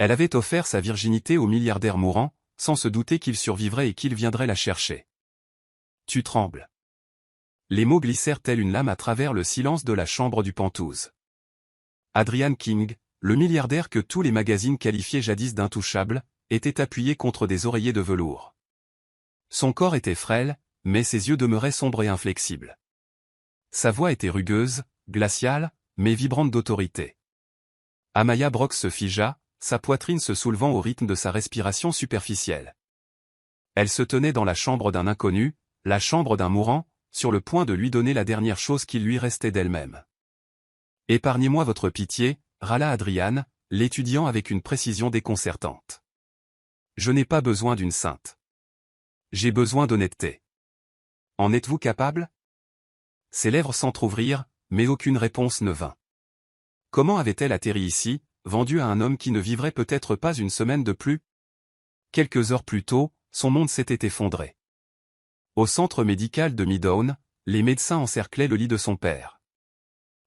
Elle avait offert sa virginité au milliardaire mourant, sans se douter qu'il survivrait et qu'il viendrait la chercher. Tu trembles. Les mots glissèrent tels une lame à travers le silence de la chambre du Penthouse. Adrian King, le milliardaire que tous les magazines qualifiaient jadis d'intouchable, était appuyé contre des oreillers de velours. Son corps était frêle, mais ses yeux demeuraient sombres et inflexibles. Sa voix était rugueuse, glaciale, mais vibrante d'autorité. Amaya Brox se figea, sa poitrine se soulevant au rythme de sa respiration superficielle. Elle se tenait dans la chambre d'un inconnu, la chambre d'un mourant, sur le point de lui donner la dernière chose qui lui restait d'elle-même. « Épargnez-moi votre pitié », râla Adrian, l'étudiant avec une précision déconcertante. « Je n'ai pas besoin d'une sainte. J'ai besoin d'honnêteté. En êtes-vous capable » Ses lèvres s'entr'ouvrirent, mais aucune réponse ne vint. Comment avait-elle atterri ici, vendue à un homme qui ne vivrait peut-être pas une semaine de plus? Quelques heures plus tôt, son monde s'était effondré. Au centre médical de Midtown, les médecins encerclaient le lit de son père.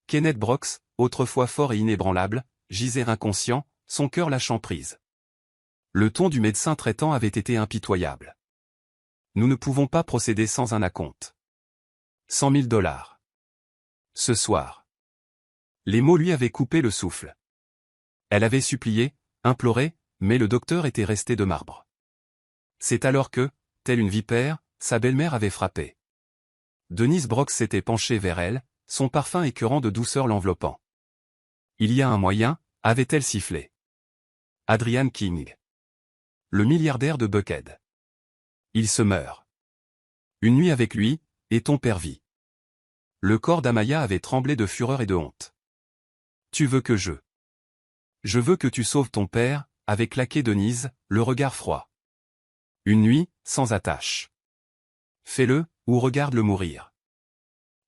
Kenneth Brox, autrefois fort et inébranlable, gisait inconscient, son cœur lâchant prise. Le ton du médecin traitant avait été impitoyable. « Nous ne pouvons pas procéder sans un acompte. 100 000 $. Ce soir. » Les mots lui avaient coupé le souffle. Elle avait supplié, imploré, mais le docteur était resté de marbre. C'est alors que, telle une vipère, sa belle-mère avait frappé. Denise Brox s'était penchée vers elle, son parfum écœurant de douceur l'enveloppant. « Il y a un moyen », avait-elle sifflé. Adrian King. Le milliardaire de Buckhead. Il se meurt. Une nuit avec lui, et ton père vit. Le corps d'Amaya avait tremblé de fureur et de honte. Tu veux que je veux que tu sauves ton père, avait claqué Denise, le regard froid. Une nuit, sans attache. Fais-le, ou regarde-le mourir.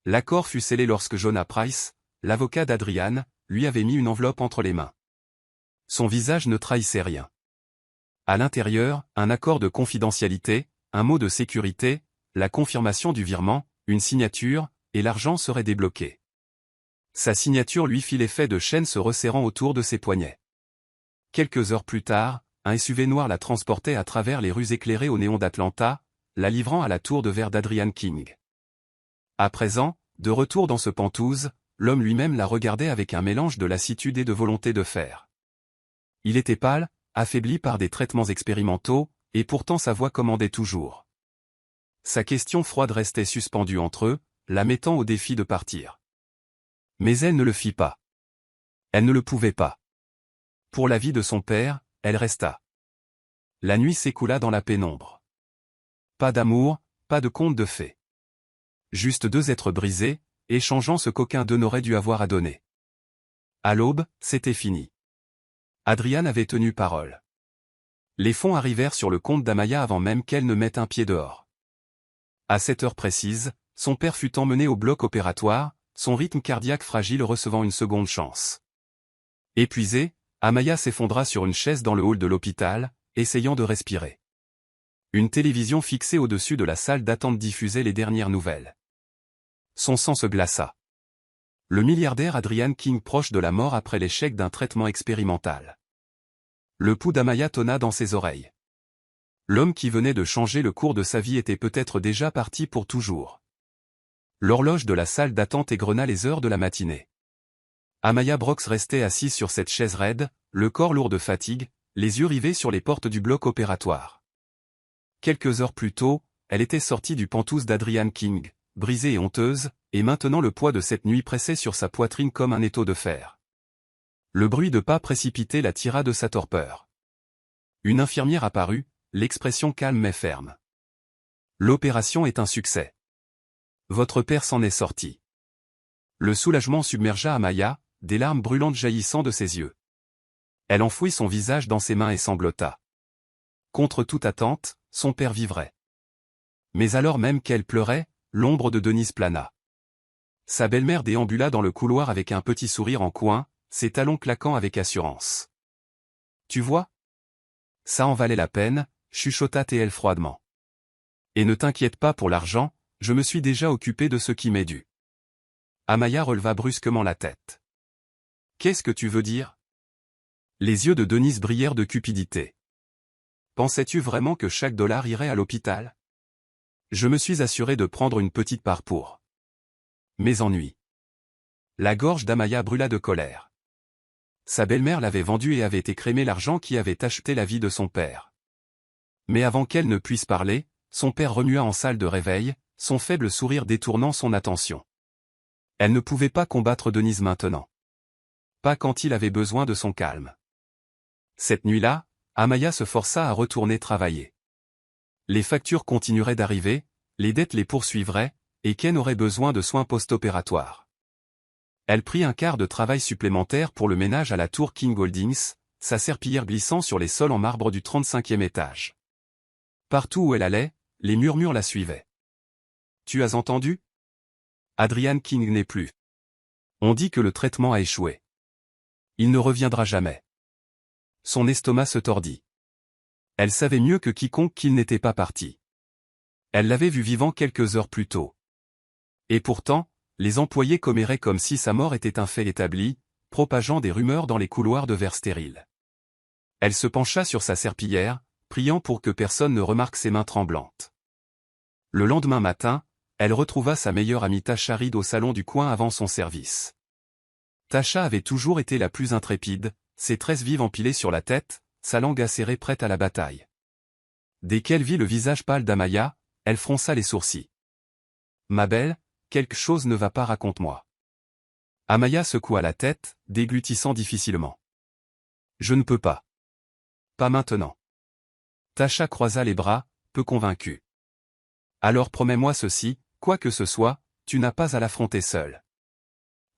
L'accord fut scellé lorsque Jonah Price, l'avocat d'Adrian, lui avait mis une enveloppe entre les mains. Son visage ne trahissait rien. À l'intérieur, un accord de confidentialité, un mot de sécurité, la confirmation du virement, une signature, et l'argent serait débloqué. Sa signature lui fit l'effet de chaînes se resserrant autour de ses poignets. Quelques heures plus tard, un SUV noir la transportait à travers les rues éclairées au néon d'Atlanta, la livrant à la tour de verre d'Adrian King. À présent, de retour dans ce Penthouse, l'homme lui-même la regardait avec un mélange de lassitude et de volonté de faire. Il était pâle, affaibli par des traitements expérimentaux, et pourtant sa voix commandait toujours. Sa question froide restait suspendue entre eux, la mettant au défi de partir. Mais elle ne le fit pas. Elle ne le pouvait pas. Pour la vie de son père, elle resta. La nuit s'écoula dans la pénombre. Pas d'amour, pas de conte de fées. Juste deux êtres brisés, échangeant ce qu'aucun d'eux n'aurait dû avoir à donner. À l'aube, c'était fini. Adrian avait tenu parole. Les fonds arrivèrent sur le compte d'Amaya avant même qu'elle ne mette un pied dehors. À cette heure précise, son père fut emmené au bloc opératoire, son rythme cardiaque fragile recevant une seconde chance. Épuisée, Amaya s'effondra sur une chaise dans le hall de l'hôpital, essayant de respirer. Une télévision fixée au-dessus de la salle d'attente diffusait les dernières nouvelles. Son sang se glaça. Le milliardaire Adrian King proche de la mort après l'échec d'un traitement expérimental. Le pouls d'Amaya tonna dans ses oreilles. L'homme qui venait de changer le cours de sa vie était peut-être déjà parti pour toujours. L'horloge de la salle d'attente égrena les heures de la matinée. Amaya Brox restait assise sur cette chaise raide, le corps lourd de fatigue, les yeux rivés sur les portes du bloc opératoire. Quelques heures plus tôt, elle était sortie du Penthouse d'Adrian King, brisée et honteuse, et maintenant le poids de cette nuit pressait sur sa poitrine comme un étau de fer. Le bruit de pas précipité la tira de sa torpeur. Une infirmière apparut, l'expression calme mais ferme. L'opération est un succès. Votre père s'en est sorti. Le soulagement submergea Amaya, des larmes brûlantes jaillissant de ses yeux. Elle enfouit son visage dans ses mains et sanglota. Contre toute attente, son père vivrait. Mais alors même qu'elle pleurait, l'ombre de Denise plana. Sa belle-mère déambula dans le couloir avec un petit sourire en coin, ses talons claquant avec assurance. Tu vois? Ça en valait la peine, chuchota T.L. froidement. Et ne t'inquiète pas pour l'argent, je me suis déjà occupé de ce qui m'est dû. Amaya releva brusquement la tête. Qu'est-ce que tu veux dire? Les yeux de Denise brillèrent de cupidité. Pensais-tu vraiment que chaque dollar irait à l'hôpital? Je me suis assuré de prendre une petite part pour mes ennuis. La gorge d'Amaya brûla de colère. Sa belle-mère l'avait vendue et avait écrémé l'argent qui avait acheté la vie de son père. Mais avant qu'elle ne puisse parler, son père remua en salle de réveil, son faible sourire détournant son attention. Elle ne pouvait pas combattre Denise maintenant. Pas quand il avait besoin de son calme. Cette nuit-là, Amaya se força à retourner travailler. Les factures continueraient d'arriver, les dettes les poursuivraient, et Ken aurait besoin de soins post-opératoires. Elle prit un quart de travail supplémentaire pour le ménage à la tour King Holdings, sa serpillière glissant sur les sols en marbre du 35e étage. Partout où elle allait, les murmures la suivaient. « Tu as entendu? Adrian King n'est plus. On dit que le traitement a échoué. Il ne reviendra jamais. » Son estomac se tordit. Elle savait mieux que quiconque qu'il n'était pas parti. Elle l'avait vu vivant quelques heures plus tôt. Et pourtant, les employés comméraient comme si sa mort était un fait établi, propageant des rumeurs dans les couloirs de verre stérile. Elle se pencha sur sa serpillière, priant pour que personne ne remarque ses mains tremblantes. Le lendemain matin, elle retrouva sa meilleure amie Tasha Reed au salon du coin avant son service. Tasha avait toujours été la plus intrépide, ses tresses vives empilées sur la tête, sa langue acérée prête à la bataille. Dès qu'elle vit le visage pâle d'Amaya, elle fronça les sourcils. « Ma belle, quelque chose ne va pas, raconte-moi. » Amaya secoua la tête, déglutissant difficilement. « Je ne peux pas. Pas maintenant. » Tasha croisa les bras, peu convaincue. « Alors promets-moi ceci, quoi que ce soit, tu n'as pas à l'affronter seule.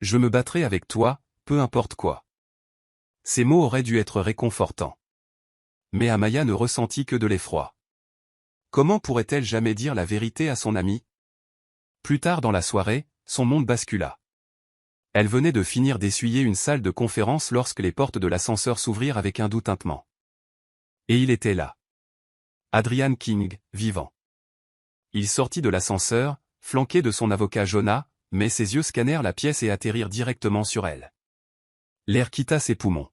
Je me battrai avec toi, peu importe quoi. » Ces mots auraient dû être réconfortants. Mais Amaya ne ressentit que de l'effroi. Comment pourrait-elle jamais dire la vérité à son amie? Plus tard dans la soirée, son monde bascula. Elle venait de finir d'essuyer une salle de conférence lorsque les portes de l'ascenseur s'ouvrirent avec un doux tintement. Et il était là. Adrian King, vivant. Il sortit de l'ascenseur, flanqué de son avocat Jonah, mais ses yeux scannèrent la pièce et atterrirent directement sur elle. L'air quitta ses poumons.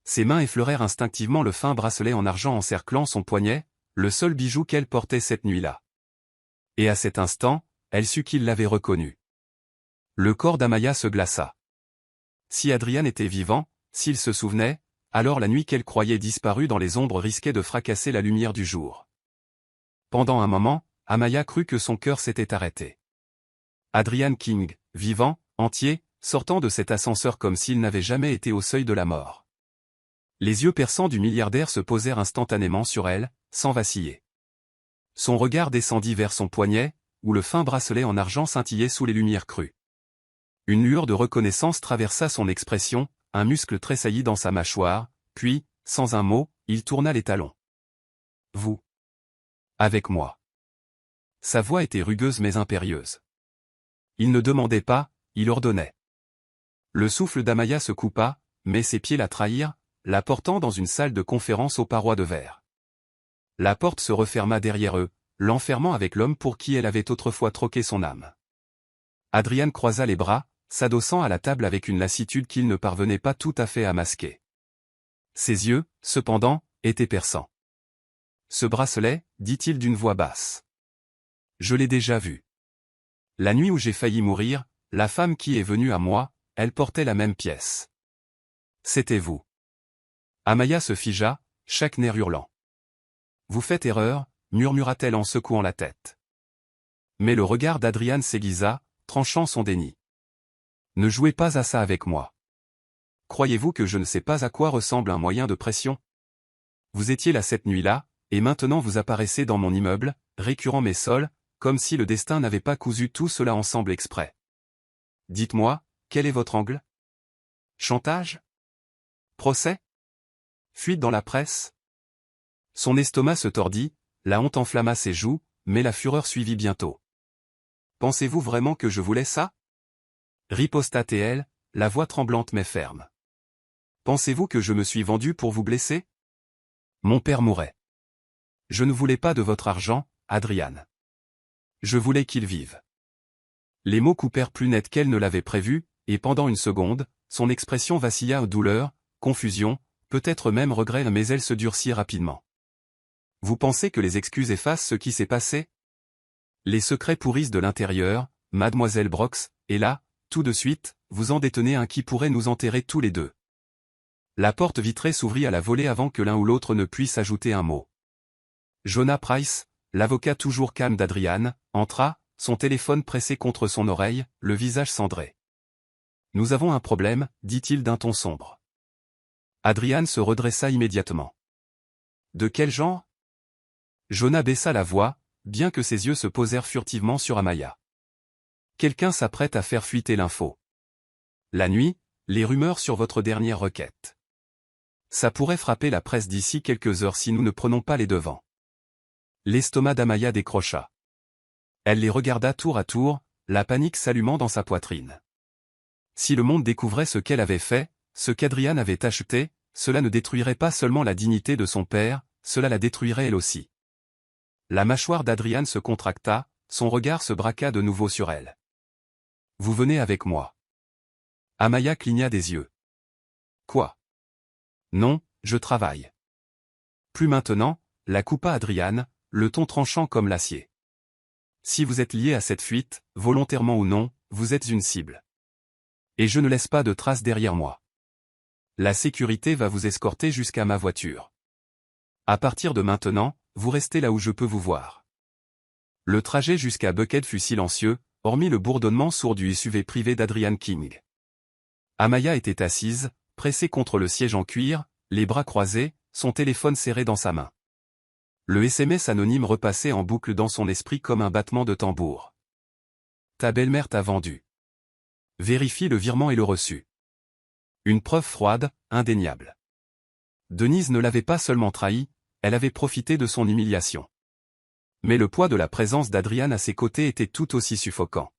Ses mains effleurèrent instinctivement le fin bracelet en argent encerclant son poignet, le seul bijou qu'elle portait cette nuit-là. Et à cet instant, elle sut qu'il l'avait reconnu. Le corps d'Amaya se glaça. Si Adrian était vivant, s'il se souvenait, alors la nuit qu'elle croyait disparue dans les ombres risquait de fracasser la lumière du jour. Pendant un moment, Amaya crut que son cœur s'était arrêté. Adrian King, vivant, entier, sortant de cet ascenseur comme s'il n'avait jamais été au seuil de la mort. Les yeux perçants du milliardaire se posèrent instantanément sur elle, sans vaciller. Son regard descendit vers son poignet, où le fin bracelet en argent scintillait sous les lumières crues. Une lueur de reconnaissance traversa son expression, un muscle tressaillit dans sa mâchoire, puis, sans un mot, il tourna les talons. « Vous. Avec moi. » Sa voix était rugueuse mais impérieuse. Il ne demandait pas, il ordonnait. Le souffle d'Amaya se coupa, mais ses pieds la trahirent, la portant dans une salle de conférence aux parois de verre. La porte se referma derrière eux, l'enfermant avec l'homme pour qui elle avait autrefois troqué son âme. Adrian croisa les bras, s'adossant à la table avec une lassitude qu'il ne parvenait pas tout à fait à masquer. Ses yeux, cependant, étaient perçants. « Ce bracelet, dit-il d'une voix basse. Je l'ai déjà vu. La nuit où j'ai failli mourir, la femme qui est venue à moi, elle portait la même pièce. C'était vous. » Amaya se figea, chaque nerf hurlant. « Vous faites erreur, » murmura-t-elle en secouant la tête. Mais le regard d'Adrian s'aiguisa, tranchant son déni. « Ne jouez pas à ça avec moi. Croyez-vous que je ne sais pas à quoi ressemble un moyen de pression? Vous étiez là cette nuit-là, et maintenant vous apparaissez dans mon immeuble, récurant mes sols, comme si le destin n'avait pas cousu tout cela ensemble exprès. Dites-moi, quel est votre angle? Chantage? Procès? Fuite dans la presse? » Son estomac se tordit, la honte enflamma ses joues, mais la fureur suivit bientôt. « Pensez-vous vraiment que je voulais ça? » riposta-t-elle, la voix tremblante mais ferme. « Pensez-vous que je me suis vendu pour vous blesser? Mon père mourait. Je ne voulais pas de votre argent, Adrian. Je voulais qu'il vive. » Les mots coupèrent plus net qu'elle ne l'avait prévu, et pendant une seconde, son expression vacilla en douleur, confusion, peut-être même regret, mais elle se durcit rapidement. Vous pensez que les excuses effacent ce qui s'est passé? Les secrets pourrissent de l'intérieur, mademoiselle Brox, et là, tout de suite, vous en détenez un qui pourrait nous enterrer tous les deux. La porte vitrée s'ouvrit à la volée avant que l'un ou l'autre ne puisse ajouter un mot. Jonah Price, l'avocat toujours calme d'Adrian, entra, son téléphone pressé contre son oreille, le visage cendré. Nous avons un problème, dit-il d'un ton sombre. Adrian se redressa immédiatement. De quel genre? Jonah baissa la voix, bien que ses yeux se posèrent furtivement sur Amaya. Quelqu'un s'apprête à faire fuiter l'info. La nuit, les rumeurs sur votre dernière requête. Ça pourrait frapper la presse d'ici quelques heures si nous ne prenons pas les devants. L'estomac d'Amaya décrocha. Elle les regarda tour à tour, la panique s'allumant dans sa poitrine. Si le monde découvrait ce qu'elle avait fait, ce qu'Adrian avait acheté, cela ne détruirait pas seulement la dignité de son père, cela la détruirait elle aussi. La mâchoire d'Adrian se contracta, son regard se braqua de nouveau sur elle. Vous venez avec moi. Amaya cligna des yeux. Quoi? Non, je travaille. Plus maintenant, la coupa Adrian, le ton tranchant comme l'acier. Si vous êtes lié à cette fuite, volontairement ou non, vous êtes une cible. Et je ne laisse pas de traces derrière moi. La sécurité va vous escorter jusqu'à ma voiture. À partir de maintenant, vous restez là où je peux vous voir. Le trajet jusqu'à Buckhead fut silencieux, hormis le bourdonnement sourd du SUV privé d'Adrian King. Amaya était assise, pressée contre le siège en cuir, les bras croisés, son téléphone serré dans sa main. Le SMS anonyme repassait en boucle dans son esprit comme un battement de tambour. Ta belle-mère t'a vendu. Vérifie le virement et le reçu. Une preuve froide, indéniable. Denise ne l'avait pas seulement trahi, elle avait profité de son humiliation. Mais le poids de la présence d'Adrian à ses côtés était tout aussi suffocant.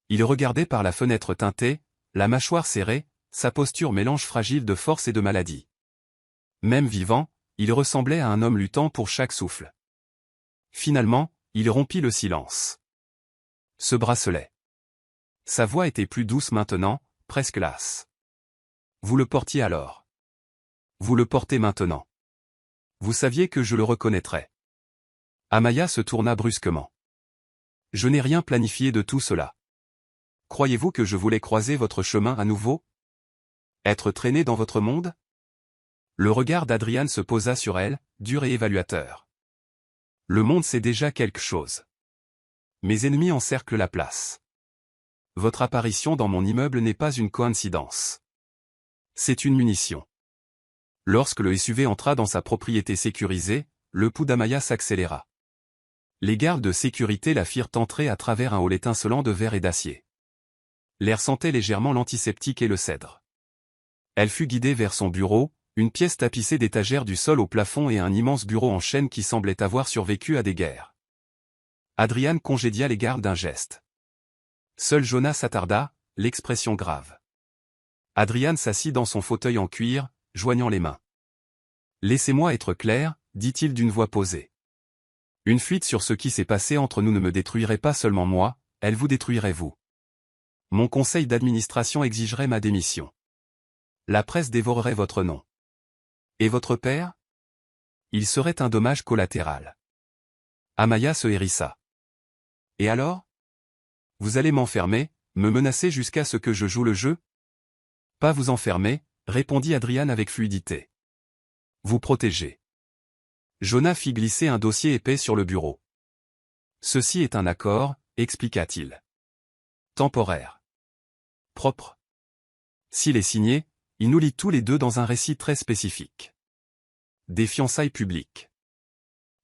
Il regardait par la fenêtre teintée, la mâchoire serrée, sa posture mélange fragile de force et de maladie. Même vivant, il ressemblait à un homme luttant pour chaque souffle. Finalement, il rompit le silence. Ce bracelet. Sa voix était plus douce maintenant, presque lasse. Vous le portiez alors. Vous le portez maintenant. Vous saviez que je le reconnaîtrais. Amaya se tourna brusquement. Je n'ai rien planifié de tout cela. Croyez-vous que je voulais croiser votre chemin à nouveau? Être traîné dans votre monde? Le regard d'Adrian se posa sur elle, dur et évaluateur. Le monde sait déjà quelque chose. Mes ennemis encerclent la place. Votre apparition dans mon immeuble n'est pas une coïncidence. C'est une munition. Lorsque le SUV entra dans sa propriété sécurisée, le pouls d'Amaya s'accéléra. Les gardes de sécurité la firent entrer à travers un hall étincelant de verre et d'acier. L'air sentait légèrement l'antiseptique et le cèdre. Elle fut guidée vers son bureau, une pièce tapissée d'étagères du sol au plafond et un immense bureau en chêne qui semblait avoir survécu à des guerres. Adrian congédia les gardes d'un geste. Seul Jonah s'attarda, l'expression grave. Adrian s'assit dans son fauteuil en cuir, joignant les mains. « Laissez-moi être clair, dit-il d'une voix posée. Une fuite sur ce qui s'est passé entre nous ne me détruirait pas seulement moi, elle vous détruirait vous. Mon conseil d'administration exigerait ma démission. La presse dévorerait votre nom. Et votre père? Il serait un dommage collatéral. » Amaya se hérissa. « Et alors? Vous allez m'enfermer, me menacer jusqu'à ce que je joue le jeu? » « Pas vous enfermer, » répondit Adrian avec fluidité. « Vous protéger. » Jonah fit glisser un dossier épais sur le bureau. « Ceci est un accord, » expliqua-t-il. « Temporaire. Propre. S'il est signé, il nous lie tous les deux dans un récit très spécifique. Des fiançailles publiques.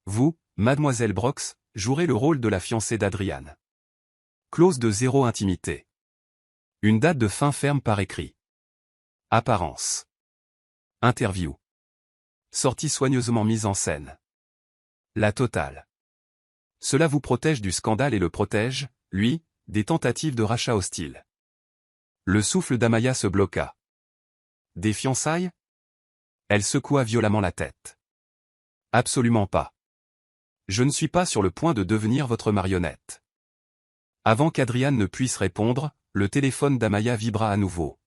Vous, mademoiselle Brox, jouerez le rôle de la fiancée d'Adrian. Clause de zéro intimité. Une date de fin ferme par écrit. Apparence. Interview. Sortie soigneusement mise en scène. La totale. Cela vous protège du scandale et le protège, lui, des tentatives de rachat hostiles. Le souffle d'Amaya se bloqua. Des fiançailles? Elle secoua violemment la tête. Absolument pas. Je ne suis pas sur le point de devenir votre marionnette. Avant qu'Adrian ne puisse répondre, le téléphone d'Amaya vibra à nouveau.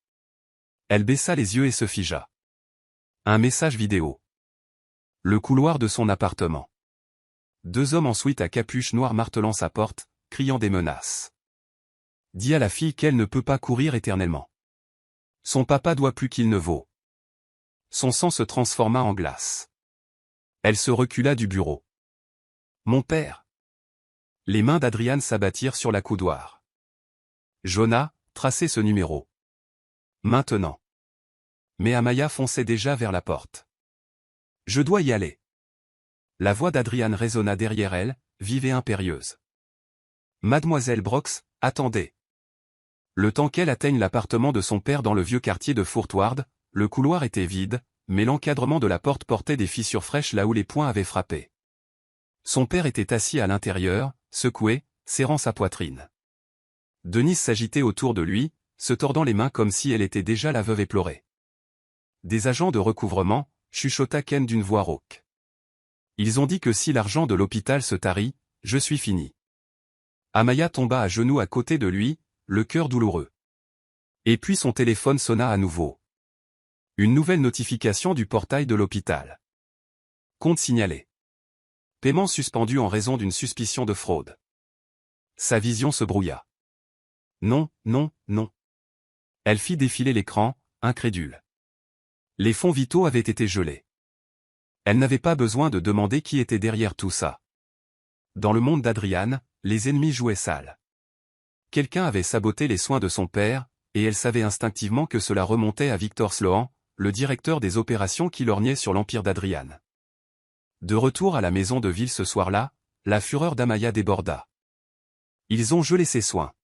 Elle baissa les yeux et se figea. Un message vidéo. Le couloir de son appartement. 2 hommes en sweat à capuche noire martelant sa porte, criant des menaces. Dit à la fille qu'elle ne peut pas courir éternellement. Son papa doit plus qu'il ne vaut. Son sang se transforma en glace. Elle se recula du bureau. Mon père. Les mains d'Adrian s'abattirent sur la coudoir. Jonah, tracez ce numéro. Maintenant. Mais Amaya fonçait déjà vers la porte. Je dois y aller. La voix d'Adrian résonna derrière elle, vive et impérieuse. Mademoiselle Brox, attendez. Le temps qu'elle atteigne l'appartement de son père dans le vieux quartier de Fort Ward, le couloir était vide, mais l'encadrement de la porte portait des fissures fraîches là où les poings avaient frappé. Son père était assis à l'intérieur, secoué, serrant sa poitrine. Denise s'agitait autour de lui, se tordant les mains comme si elle était déjà la veuve éplorée. Des agents de recouvrement, chuchota Ken d'une voix rauque. Ils ont dit que si l'argent de l'hôpital se tarit, je suis fini. Amaya tomba à genoux à côté de lui, le cœur douloureux. Et puis son téléphone sonna à nouveau. Une nouvelle notification du portail de l'hôpital. Compte signalé. Paiement suspendu en raison d'une suspicion de fraude. Sa vision se brouilla. Non, non, non. Elle fit défiler l'écran, incrédule. Les fonds vitaux avaient été gelés. Elle n'avait pas besoin de demander qui était derrière tout ça. Dans le monde d'Adrian, les ennemis jouaient sale. Quelqu'un avait saboté les soins de son père, et elle savait instinctivement que cela remontait à Victor Sloan, le directeur des opérations qui lorgnait sur l'empire d'Adrian. De retour à la maison de ville ce soir-là, la fureur d'Amaya déborda. Ils ont gelé ses soins.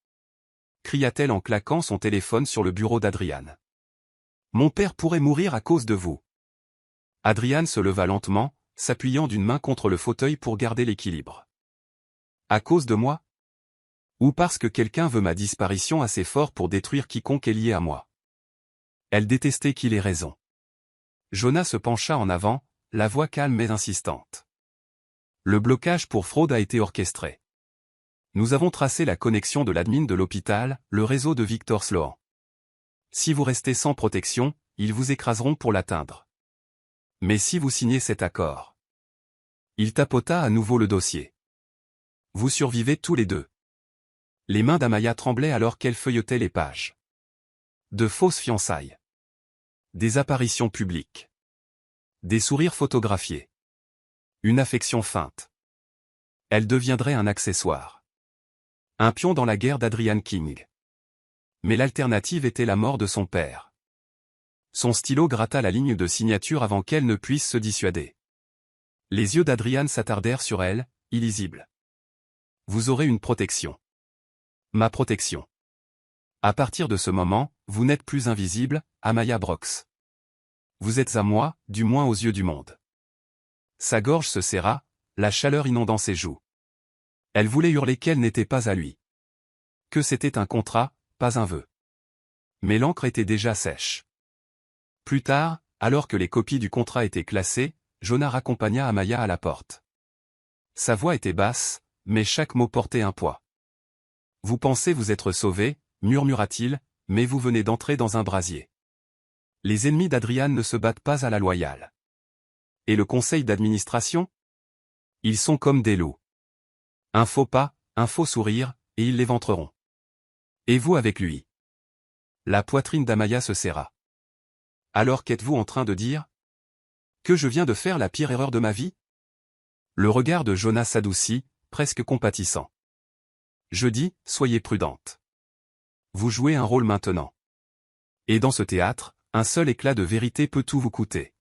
Cria-t-elle en claquant son téléphone sur le bureau d'Adrian. Mon père pourrait mourir à cause de vous. Adrian se leva lentement, s'appuyant d'une main contre le fauteuil pour garder l'équilibre. À cause de moi? Ou parce que quelqu'un veut ma disparition assez fort pour détruire quiconque est lié à moi? Elle détestait qu'il ait raison. Jonah se pencha en avant, la voix calme mais insistante. Le blocage pour fraude a été orchestré. Nous avons tracé la connexion de l'admin de l'hôpital, le réseau de Victor Sloan. Si vous restez sans protection, ils vous écraseront pour l'atteindre. Mais si vous signez cet accord... Il tapota à nouveau le dossier. Vous survivez tous les deux. Les mains d'Amaya tremblaient alors qu'elle feuilletait les pages. De fausses fiançailles. Des apparitions publiques. Des sourires photographiés. Une affection feinte. Elle deviendrait un accessoire. Un pion dans la guerre d'Adrian King. Mais l'alternative était la mort de son père. Son stylo gratta la ligne de signature avant qu'elle ne puisse se dissuader. Les yeux d'Adrian s'attardèrent sur elle, illisibles. Vous aurez une protection. Ma protection. À partir de ce moment, vous n'êtes plus invisible, Amaya Brox. Vous êtes à moi, du moins aux yeux du monde. Sa gorge se serra, la chaleur inondant ses joues. Elle voulait hurler qu'elle n'était pas à lui. Que c'était un contrat, pas un vœu. Mais l'encre était déjà sèche. Plus tard, alors que les copies du contrat étaient classées, Jonah raccompagna Amaya à la porte. Sa voix était basse, mais chaque mot portait un poids. Vous pensez vous être sauvé, murmura-t-il, mais vous venez d'entrer dans un brasier. Les ennemis d'Adrian ne se battent pas à la loyale. Et le conseil d'administration? Ils sont comme des loups. Un faux pas, un faux sourire, et ils l'éventreront. Et vous avec lui. La poitrine d'Amaya se serra. Alors qu'êtes-vous en train de dire? Que je viens de faire la pire erreur de ma vie? Le regard de Jonah s'adoucit, presque compatissant. Je dis, soyez prudente. Vous jouez un rôle maintenant. Et dans ce théâtre, un seul éclat de vérité peut tout vous coûter.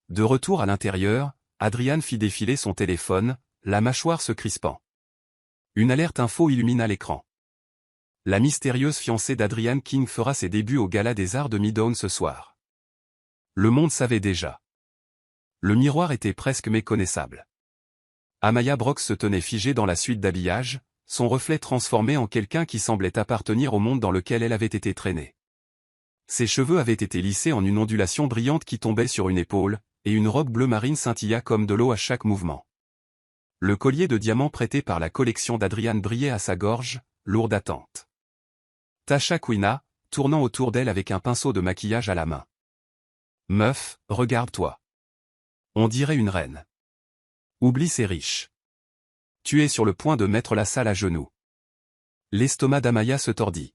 De retour à l'intérieur, Adrian fit défiler son téléphone, la mâchoire se crispant. Une alerte info illumina l'écran. La mystérieuse fiancée d'Adrian King fera ses débuts au Gala des Arts de Midtown ce soir. Le monde savait déjà. Le miroir était presque méconnaissable. Amaya Brox se tenait figée dans la suite d'habillage, son reflet transformé en quelqu'un qui semblait appartenir au monde dans lequel elle avait été traînée. Ses cheveux avaient été lissés en une ondulation brillante qui tombait sur une épaule, et une robe bleu marine scintilla comme de l'eau à chaque mouvement. Le collier de diamants prêté par la collection d'Adrian brillait à sa gorge, lourde attente. Tasha couina, tournant autour d'elle avec un pinceau de maquillage à la main. Meuf, regarde-toi. On dirait une reine. Oublie ces riches. Tu es sur le point de mettre la salle à genoux. L'estomac d'Amaya se tordit.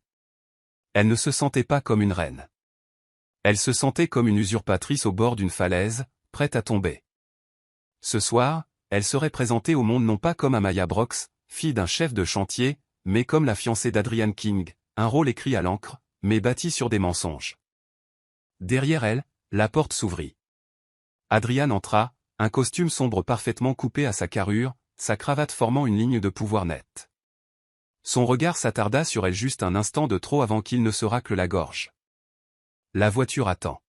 Elle ne se sentait pas comme une reine. Elle se sentait comme une usurpatrice au bord d'une falaise, prête à tomber. Ce soir, elle serait présentée au monde non pas comme Amaya Brox, fille d'un chef de chantier, mais comme la fiancée d'Adrian King, un rôle écrit à l'encre, mais bâti sur des mensonges. Derrière elle, la porte s'ouvrit. Adrian entra, un costume sombre parfaitement coupé à sa carrure, sa cravate formant une ligne de pouvoir nette. Son regard s'attarda sur elle juste un instant de trop avant qu'il ne se racle la gorge. La voiture attend.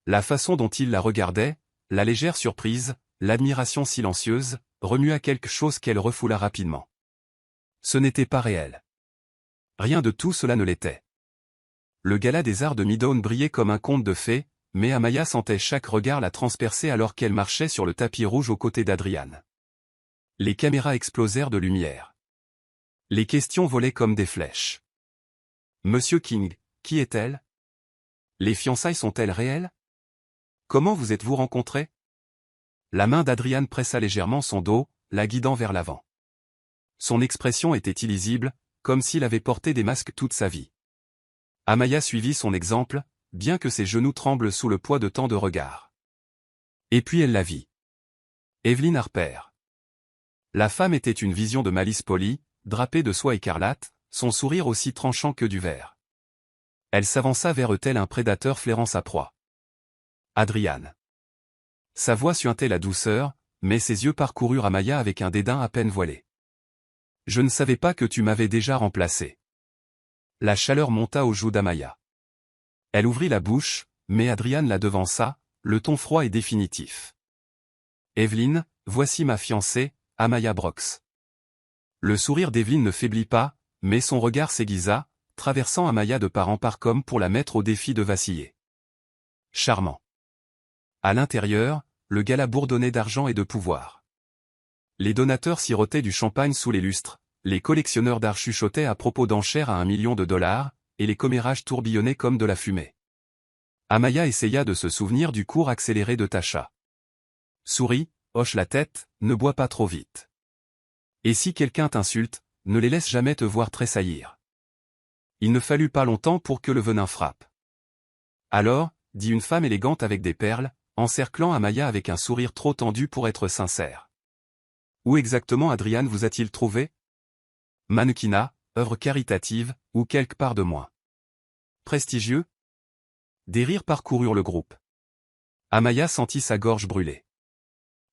La façon dont il la regardait, la légère surprise, l'admiration silencieuse, remua quelque chose qu'elle refoula rapidement. Ce n'était pas réel. Rien de tout cela ne l'était. Le gala des arts de Midone brillait comme un conte de fées, mais Amaya sentait chaque regard la transpercer alors qu'elle marchait sur le tapis rouge aux côtés d'Adrian. Les caméras explosèrent de lumière. Les questions volaient comme des flèches. Monsieur King, qui est-elle? Les fiançailles sont-elles réelles? Comment vous êtes-vous rencontrés? La main d'Adrian pressa légèrement son dos, la guidant vers l'avant. Son expression était illisible, comme s'il avait porté des masques toute sa vie. Amaya suivit son exemple, bien que ses genoux tremblent sous le poids de tant de regards. Et puis elle la vit. Evelyn Harper. La femme était une vision de malice polie, drapée de soie écarlate, son sourire aussi tranchant que du verre. Elle s'avança vers eux tel un prédateur flairant sa proie. Adrian. Sa voix suintait la douceur, mais ses yeux parcoururent Amaya avec un dédain à peine voilé. Je ne savais pas que tu m'avais déjà remplacé. La chaleur monta aux joues d'Amaya. Elle ouvrit la bouche, mais Adrian la devança, le ton froid et définitif. Evelyn, voici ma fiancée, Amaya Brox. Le sourire d'Evelyn ne faiblit pas, mais son regard s'aiguisa, traversant Amaya de part en part comme pour la mettre au défi de vaciller. Charmant. À l'intérieur, le gala bourdonnait d'argent et de pouvoir. Les donateurs sirotaient du champagne sous les lustres, les collectionneurs d'art chuchotaient à propos d'enchères à $1 million, et les commérages tourbillonnaient comme de la fumée. Amaya essaya de se souvenir du cours accéléré de Tasha. Souris, hoche la tête, ne bois pas trop vite. Et si quelqu'un t'insulte, ne les laisse jamais te voir tressaillir. Il ne fallut pas longtemps pour que le venin frappe. Alors, dit une femme élégante avec des perles, encerclant Amaya avec un sourire trop tendu pour être sincère. Où exactement Adrian vous a-t-il trouvé? Mannequinat, œuvre caritative, ou quelque part de moins. Prestigieux? Des rires parcoururent le groupe. Amaya sentit sa gorge brûler.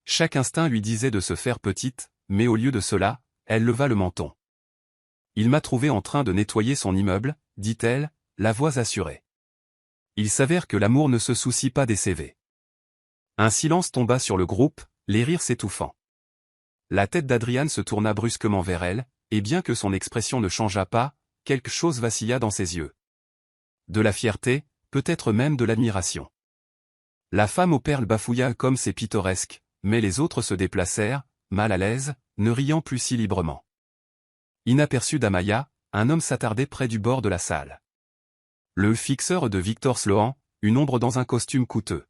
Chaque instinct lui disait de se faire petite, mais au lieu de cela, elle leva le menton. Il m'a trouvé en train de nettoyer son immeuble, dit-elle, la voix assurée. Il s'avère que l'amour ne se soucie pas des CV. Un silence tomba sur le groupe, les rires s'étouffant. La tête d'Adrian se tourna brusquement vers elle, et bien que son expression ne changeât pas, quelque chose vacilla dans ses yeux. De la fierté, peut-être même de l'admiration. La femme aux perles bafouilla comme c'est pittoresque, mais les autres se déplacèrent, mal à l'aise, ne riant plus si librement. Inaperçu d'Amaya, un homme s'attardait près du bord de la salle. Le fixeur de Victor Sloan, une ombre dans un costume coûteux.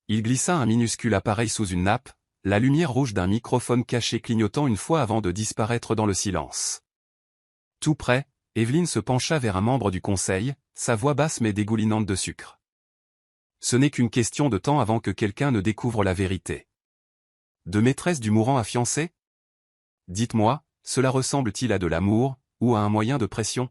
Il glissa un minuscule appareil sous une nappe, la lumière rouge d'un microphone caché clignotant une fois avant de disparaître dans le silence. Tout près, Evelyn se pencha vers un membre du conseil, sa voix basse mais dégoulinante de sucre. Ce n'est qu'une question de temps avant que quelqu'un ne découvre la vérité. De maîtresse du mourant à fiancé? Dites-moi, cela ressemble-t-il à de l'amour, ou à un moyen de pression?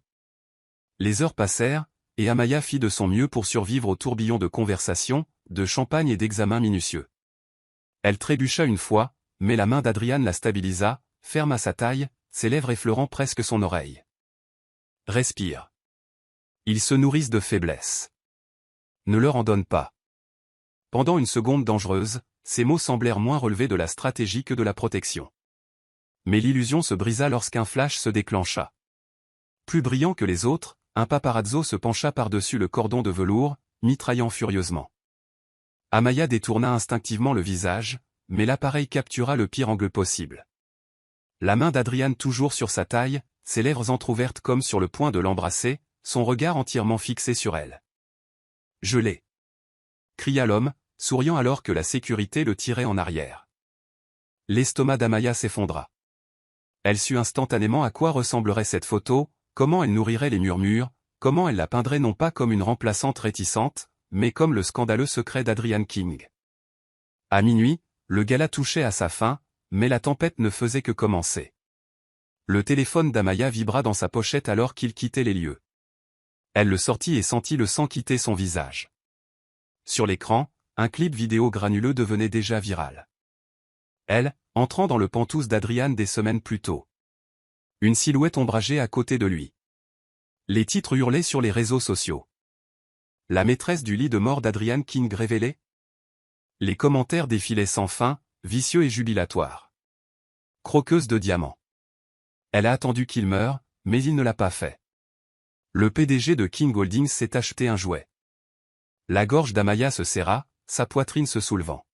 Les heures passèrent, et Amaya fit de son mieux pour survivre au tourbillon de conversations, de champagne et d'examens minutieux. Elle trébucha une fois, mais la main d'Adrian la stabilisa, ferme à sa taille, ses lèvres effleurant presque son oreille. Respire. Ils se nourrissent de faiblesse. Ne leur en donne pas. Pendant une seconde dangereuse, ces mots semblèrent moins relever de la stratégie que de la protection. Mais l'illusion se brisa lorsqu'un flash se déclencha. Plus brillant que les autres, un paparazzo se pencha par-dessus le cordon de velours, mitraillant furieusement. Amaya détourna instinctivement le visage, mais l'appareil captura le pire angle possible. La main d'Adrian toujours sur sa taille, ses lèvres entr'ouvertes comme sur le point de l'embrasser, son regard entièrement fixé sur elle. Je l'ai. cria l'homme, souriant alors que la sécurité le tirait en arrière. L'estomac d'Amaya s'effondra. Elle sut instantanément à quoi ressemblerait cette photo, comment elle nourrirait les murmures, comment elle la peindrait non pas comme une remplaçante réticente, mais comme le scandaleux secret d'Adrian King. À minuit, le gala touchait à sa fin, mais la tempête ne faisait que commencer. Le téléphone d'Amaya vibra dans sa pochette alors qu'il quittait les lieux. Elle le sortit et sentit le sang quitter son visage. Sur l'écran, un clip vidéo granuleux devenait déjà viral. Elle, entrant dans le Penthouse d'Adrian des semaines plus tôt. Une silhouette ombragée à côté de lui. Les titres hurlaient sur les réseaux sociaux. La maîtresse du lit de mort d'Adrian King révélée. Les commentaires défilaient sans fin, vicieux et jubilatoires. Croqueuse de diamants. Elle a attendu qu'il meure, mais il ne l'a pas fait. Le PDG de King Holdings s'est acheté un jouet. La gorge d'Amaya se serra, sa poitrine se soulevant.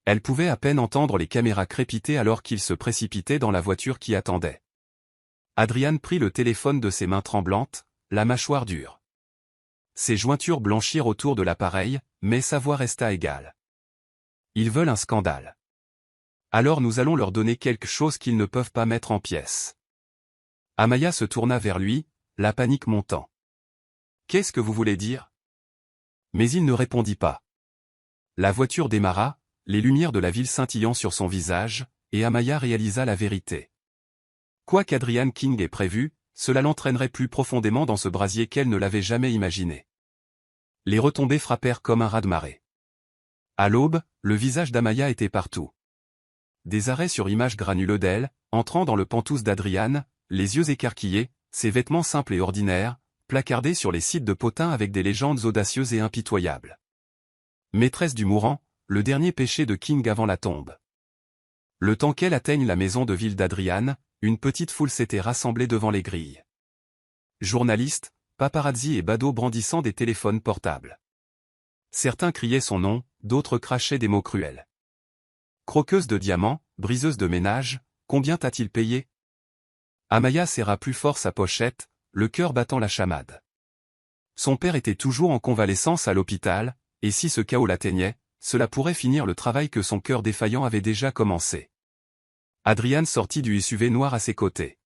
Elle pouvait à peine entendre les caméras crépiter alors qu'il se précipitait dans la voiture qui attendait. Adrian prit le téléphone de ses mains tremblantes, la mâchoire dure. Ses jointures blanchirent autour de l'appareil, mais sa voix resta égale. Ils veulent un scandale. Alors nous allons leur donner quelque chose qu'ils ne peuvent pas mettre en pièces. Amaya se tourna vers lui, la panique montant. Qu'est-ce que vous voulez dire? Mais il ne répondit pas. La voiture démarra, les lumières de la ville scintillant sur son visage, et Amaya réalisa la vérité. Quoi qu'Adrian King ait prévu, cela l'entraînerait plus profondément dans ce brasier qu'elle ne l'avait jamais imaginé. Les retombées frappèrent comme un raz-de-marée. À l'aube, le visage d'Amaya était partout. Des arrêts sur images granuleux d'elle, entrant dans le Penthouse d'Adrian, les yeux écarquillés, ses vêtements simples et ordinaires, placardés sur les sites de potins avec des légendes audacieuses et impitoyables. Maîtresse du mourant, le dernier péché de King avant la tombe. Le temps qu'elle atteigne la maison de ville d'Adrian, une petite foule s'était rassemblée devant les grilles. Journalistes, paparazzi et badauds brandissant des téléphones portables. Certains criaient son nom, d'autres crachaient des mots cruels. Croqueuse de diamants, briseuse de ménage, combien t'a-t-il payé? Amaya serra plus fort sa pochette, le cœur battant la chamade. Son père était toujours en convalescence à l'hôpital, et si ce chaos l'atteignait, cela pourrait finir le travail que son cœur défaillant avait déjà commencé. Adrian sortit du SUV noir à ses côtés.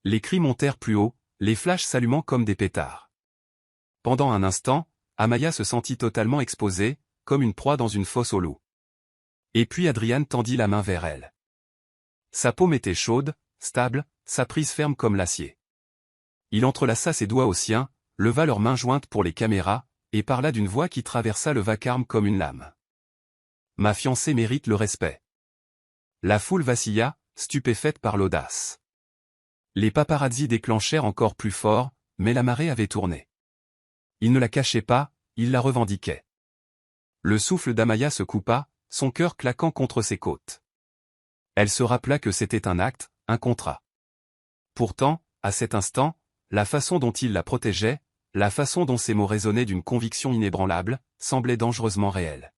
Les cris montèrent plus haut, les flashs s'allumant comme des pétards. Pendant un instant, Amaya se sentit totalement exposée, comme une proie dans une fosse au loup. Et puis Adrian tendit la main vers elle. Sa paume était chaude, stable, sa prise ferme comme l'acier. Il entrelaça ses doigts aux siens, leva leurs mains jointes pour les caméras, et parla d'une voix qui traversa le vacarme comme une lame. Ma fiancée mérite le respect. La foule vacilla, stupéfaite par l'audace. Les paparazzis déclenchèrent encore plus fort, mais la marée avait tourné. Ils ne la cachaient pas, ils la revendiquaient. Le souffle d'Amaya se coupa, son cœur claquant contre ses côtes. Elle se rappela que c'était un acte, un contrat. Pourtant, à cet instant, la façon dont il la protégeait, la façon dont ses mots résonnaient d'une conviction inébranlable, semblait dangereusement réelle.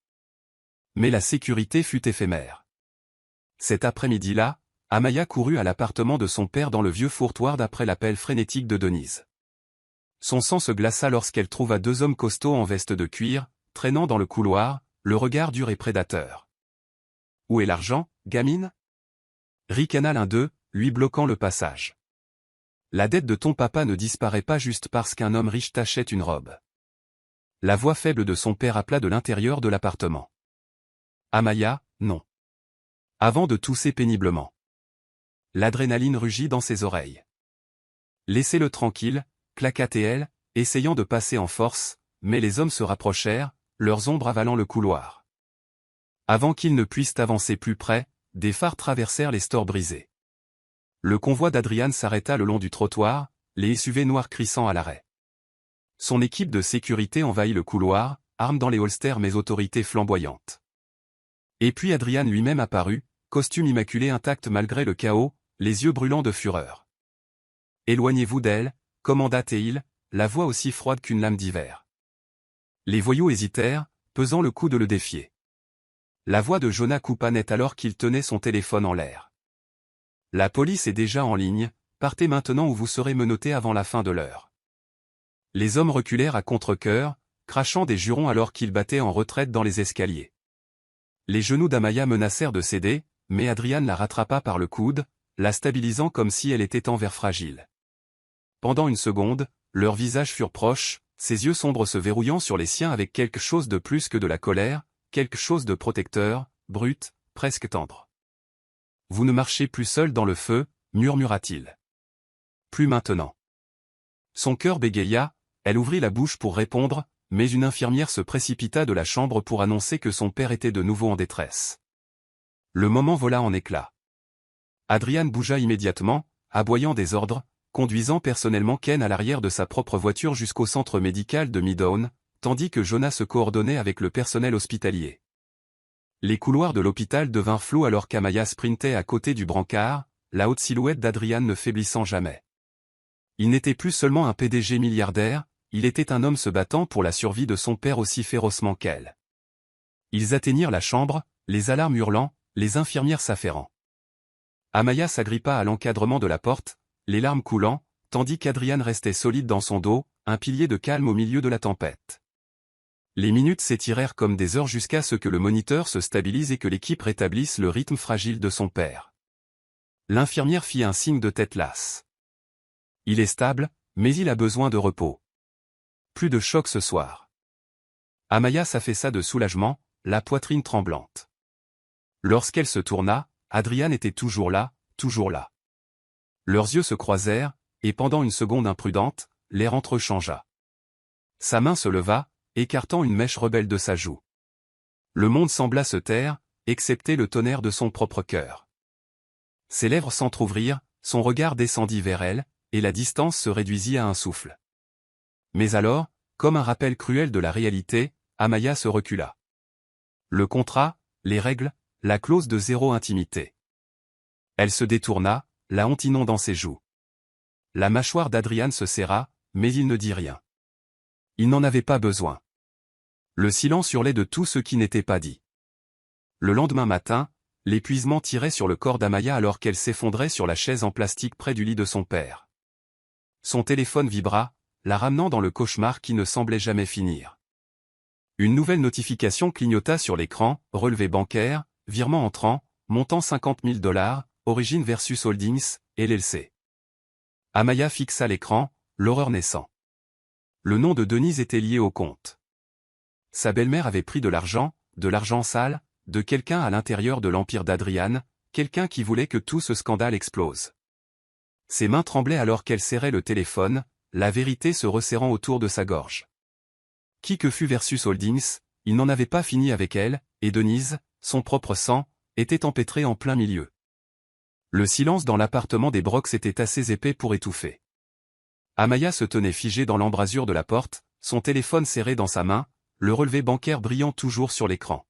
Mais la sécurité fut éphémère. Cet après-midi-là, Amaya courut à l'appartement de son père dans le vieux Fort-Ward après l'appel frénétique de Denise. Son sang se glaça lorsqu'elle trouva deux hommes costauds en veste de cuir, traînant dans le couloir, le regard dur et prédateur. « Où est l'argent, gamine ?» ricana l'un d'eux, lui bloquant le passage. La dette de ton papa ne disparaît pas juste parce qu'un homme riche t'achète une robe. La voix faible de son père appela de l'intérieur de l'appartement. Amaya, non. Avant de tousser péniblement. L'adrénaline rugit dans ses oreilles. Laissez-le tranquille, claqua-t-elle, essayant de passer en force, mais les hommes se rapprochèrent, leurs ombres avalant le couloir. Avant qu'ils ne puissent avancer plus près, des phares traversèrent les stores brisés. Le convoi d'Adrian s'arrêta le long du trottoir, les SUV noirs crissant à l'arrêt. Son équipe de sécurité envahit le couloir, armes dans les holsters mais autorité flamboyante. Et puis Adrian lui-même apparut, costume immaculé intact malgré le chaos, les yeux brûlants de fureur. « Éloignez-vous d'elle » commanda-t-il, la voix aussi froide qu'une lame d'hiver. Les voyous hésitèrent, pesant le coup de le défier. La voix de Jonah coupa net alors qu'il tenait son téléphone en l'air. « La police est déjà en ligne, partez maintenant ou vous serez menottés avant la fin de l'heure. » Les hommes reculèrent à contre-cœur, crachant des jurons alors qu'il battait en retraite dans les escaliers. Les genoux d'Amaya menacèrent de céder, mais Adrian la rattrapa par le coude, la stabilisant comme si elle était en verre fragile. Pendant une seconde, leurs visages furent proches, ses yeux sombres se verrouillant sur les siens avec quelque chose de plus que de la colère, quelque chose de protecteur, brut, presque tendre. « Vous ne marchez plus seul dans le feu », murmura-t-il. « Plus maintenant. » Son cœur bégaya, elle ouvrit la bouche pour répondre, mais une infirmière se précipita de la chambre pour annoncer que son père était de nouveau en détresse. Le moment vola en éclats. Adrian bougea immédiatement, aboyant des ordres, conduisant personnellement Ken à l'arrière de sa propre voiture jusqu'au centre médical de Midtown, tandis que Jonah se coordonnait avec le personnel hospitalier. Les couloirs de l'hôpital devinrent flous alors qu'Amaya sprintait à côté du brancard, la haute silhouette d'Adrian ne faiblissant jamais. Il n'était plus seulement un PDG milliardaire, il était un homme se battant pour la survie de son père aussi férocement qu'elle. Ils atteignirent la chambre, les alarmes hurlant, les infirmières s'affairant. Amaya s'agrippa à l'encadrement de la porte, les larmes coulant, tandis qu'Adrian restait solide dans son dos, un pilier de calme au milieu de la tempête. Les minutes s'étirèrent comme des heures jusqu'à ce que le moniteur se stabilise et que l'équipe rétablisse le rythme fragile de son père. L'infirmière fit un signe de tête lasse. Il est stable, mais il a besoin de repos. Plus de choc ce soir. Amaya s'affaissa de soulagement, la poitrine tremblante. Lorsqu'elle se tourna, Adrian était toujours là, toujours là. Leurs yeux se croisèrent, et pendant une seconde imprudente, l'air entre eux changea. Sa main se leva, écartant une mèche rebelle de sa joue. Le monde sembla se taire, excepté le tonnerre de son propre cœur. Ses lèvres s'entr'ouvrirent, son regard descendit vers elle, et la distance se réduisit à un souffle. Mais alors, comme un rappel cruel de la réalité, Amaya se recula. Le contrat, les règles, la clause de zéro intimité. Elle se détourna, la honte inondant ses joues. La mâchoire d'Adrian se serra, mais il ne dit rien. Il n'en avait pas besoin. Le silence hurlait de tout ce qui n'était pas dit. Le lendemain matin, l'épuisement tirait sur le corps d'Amaya alors qu'elle s'effondrait sur la chaise en plastique près du lit de son père. Son téléphone vibra, la ramenant dans le cauchemar qui ne semblait jamais finir. Une nouvelle notification clignota sur l'écran, relevé bancaire, virement entrant, montant $50 000, Origin versus Holdings, LLC. Amaya fixa l'écran, l'horreur naissant. Le nom de Denise était lié au compte. Sa belle-mère avait pris de l'argent sale, de quelqu'un à l'intérieur de l'empire d'Adrian, quelqu'un qui voulait que tout ce scandale explose. Ses mains tremblaient alors qu'elle serrait le téléphone, la vérité se resserrant autour de sa gorge. Qui que fût versus Holdings, il n'en avait pas fini avec elle, et Denise, son propre sang, était empêtré en plein milieu. Le silence dans l'appartement des Brooks était assez épais pour étouffer. Amaya se tenait figée dans l'embrasure de la porte, son téléphone serré dans sa main, le relevé bancaire brillant toujours sur l'écran.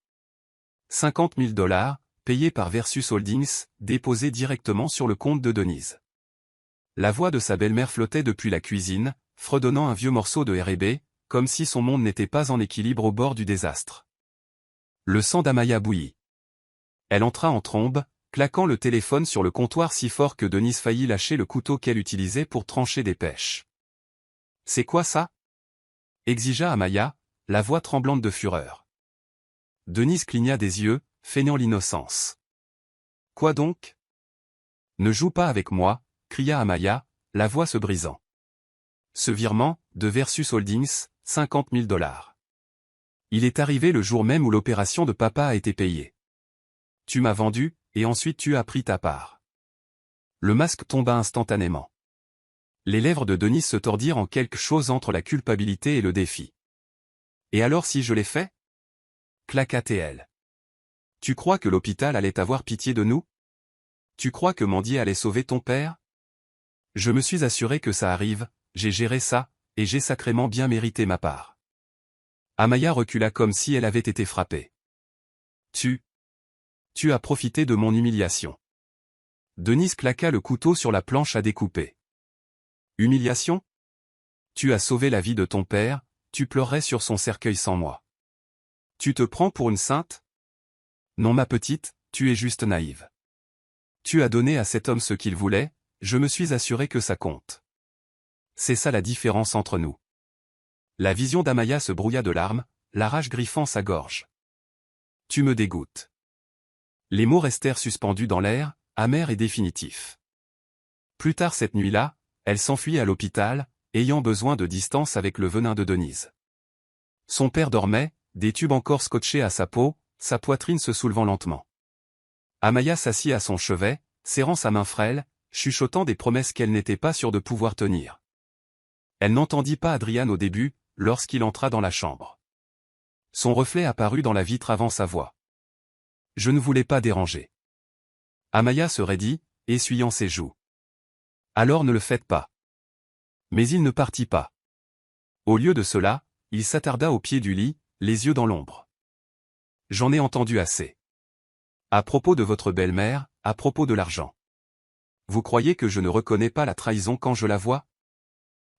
$50 000, payés par Versus Holdings, déposés directement sur le compte de Denise. La voix de sa belle-mère flottait depuis la cuisine, fredonnant un vieux morceau de R&B, comme si son monde n'était pas en équilibre au bord du désastre. Le sang d'Amaya bouillit. Elle entra en trombe, claquant le téléphone sur le comptoir si fort que Denise faillit lâcher le couteau qu'elle utilisait pour trancher des pêches. « C'est quoi ça ?» exigea Amaya, la voix tremblante de fureur. Denise cligna des yeux, feignant l'innocence. « Quoi donc ? » « Ne joue pas avec moi !» cria Amaya, la voix se brisant. Ce virement, de Versus Holdings, $50 000. Il est arrivé le jour même où l'opération de papa a été payée. Tu m'as vendu, et ensuite tu as pris ta part. Le masque tomba instantanément. Les lèvres de Denise se tordirent en quelque chose entre la culpabilité et le défi. Et alors si je l'ai fait ? Claqua-t-elle. Tu crois que l'hôpital allait avoir pitié de nous ? Tu crois que Mandy allait sauver ton père ? Je me suis assuré que ça arrive, j'ai géré ça, et j'ai sacrément bien mérité ma part. Amaya recula comme si elle avait été frappée. Tu as profité de mon humiliation. Denise claqua le couteau sur la planche à découper. Humiliation ? Tu as sauvé la vie de ton père, tu pleurerais sur son cercueil sans moi. Tu te prends pour une sainte ? Non ma petite, tu es juste naïve. Tu as donné à cet homme ce qu'il voulait, je me suis assuré que ça compte. C'est ça la différence entre nous. La vision d'Amaya se brouilla de larmes, la rage griffant sa gorge. Tu me dégoûtes. Les mots restèrent suspendus dans l'air, amers et définitifs. Plus tard cette nuit-là, elle s'enfuit à l'hôpital, ayant besoin de distance avec le venin de Denise. Son père dormait, des tubes encore scotchés à sa peau, sa poitrine se soulevant lentement. Amaya s'assit à son chevet, serrant sa main frêle, chuchotant des promesses qu'elle n'était pas sûre de pouvoir tenir. Elle n'entendit pas Adrian au début, lorsqu'il entra dans la chambre. Son reflet apparut dans la vitre avant sa voix. Je ne voulais pas déranger. Amaya se raidit, essuyant ses joues. Alors ne le faites pas. Mais il ne partit pas. Au lieu de cela, il s'attarda au pied du lit, les yeux dans l'ombre. J'en ai entendu assez. À propos de votre belle-mère, à propos de l'argent. Vous croyez que je ne reconnais pas la trahison quand je la vois?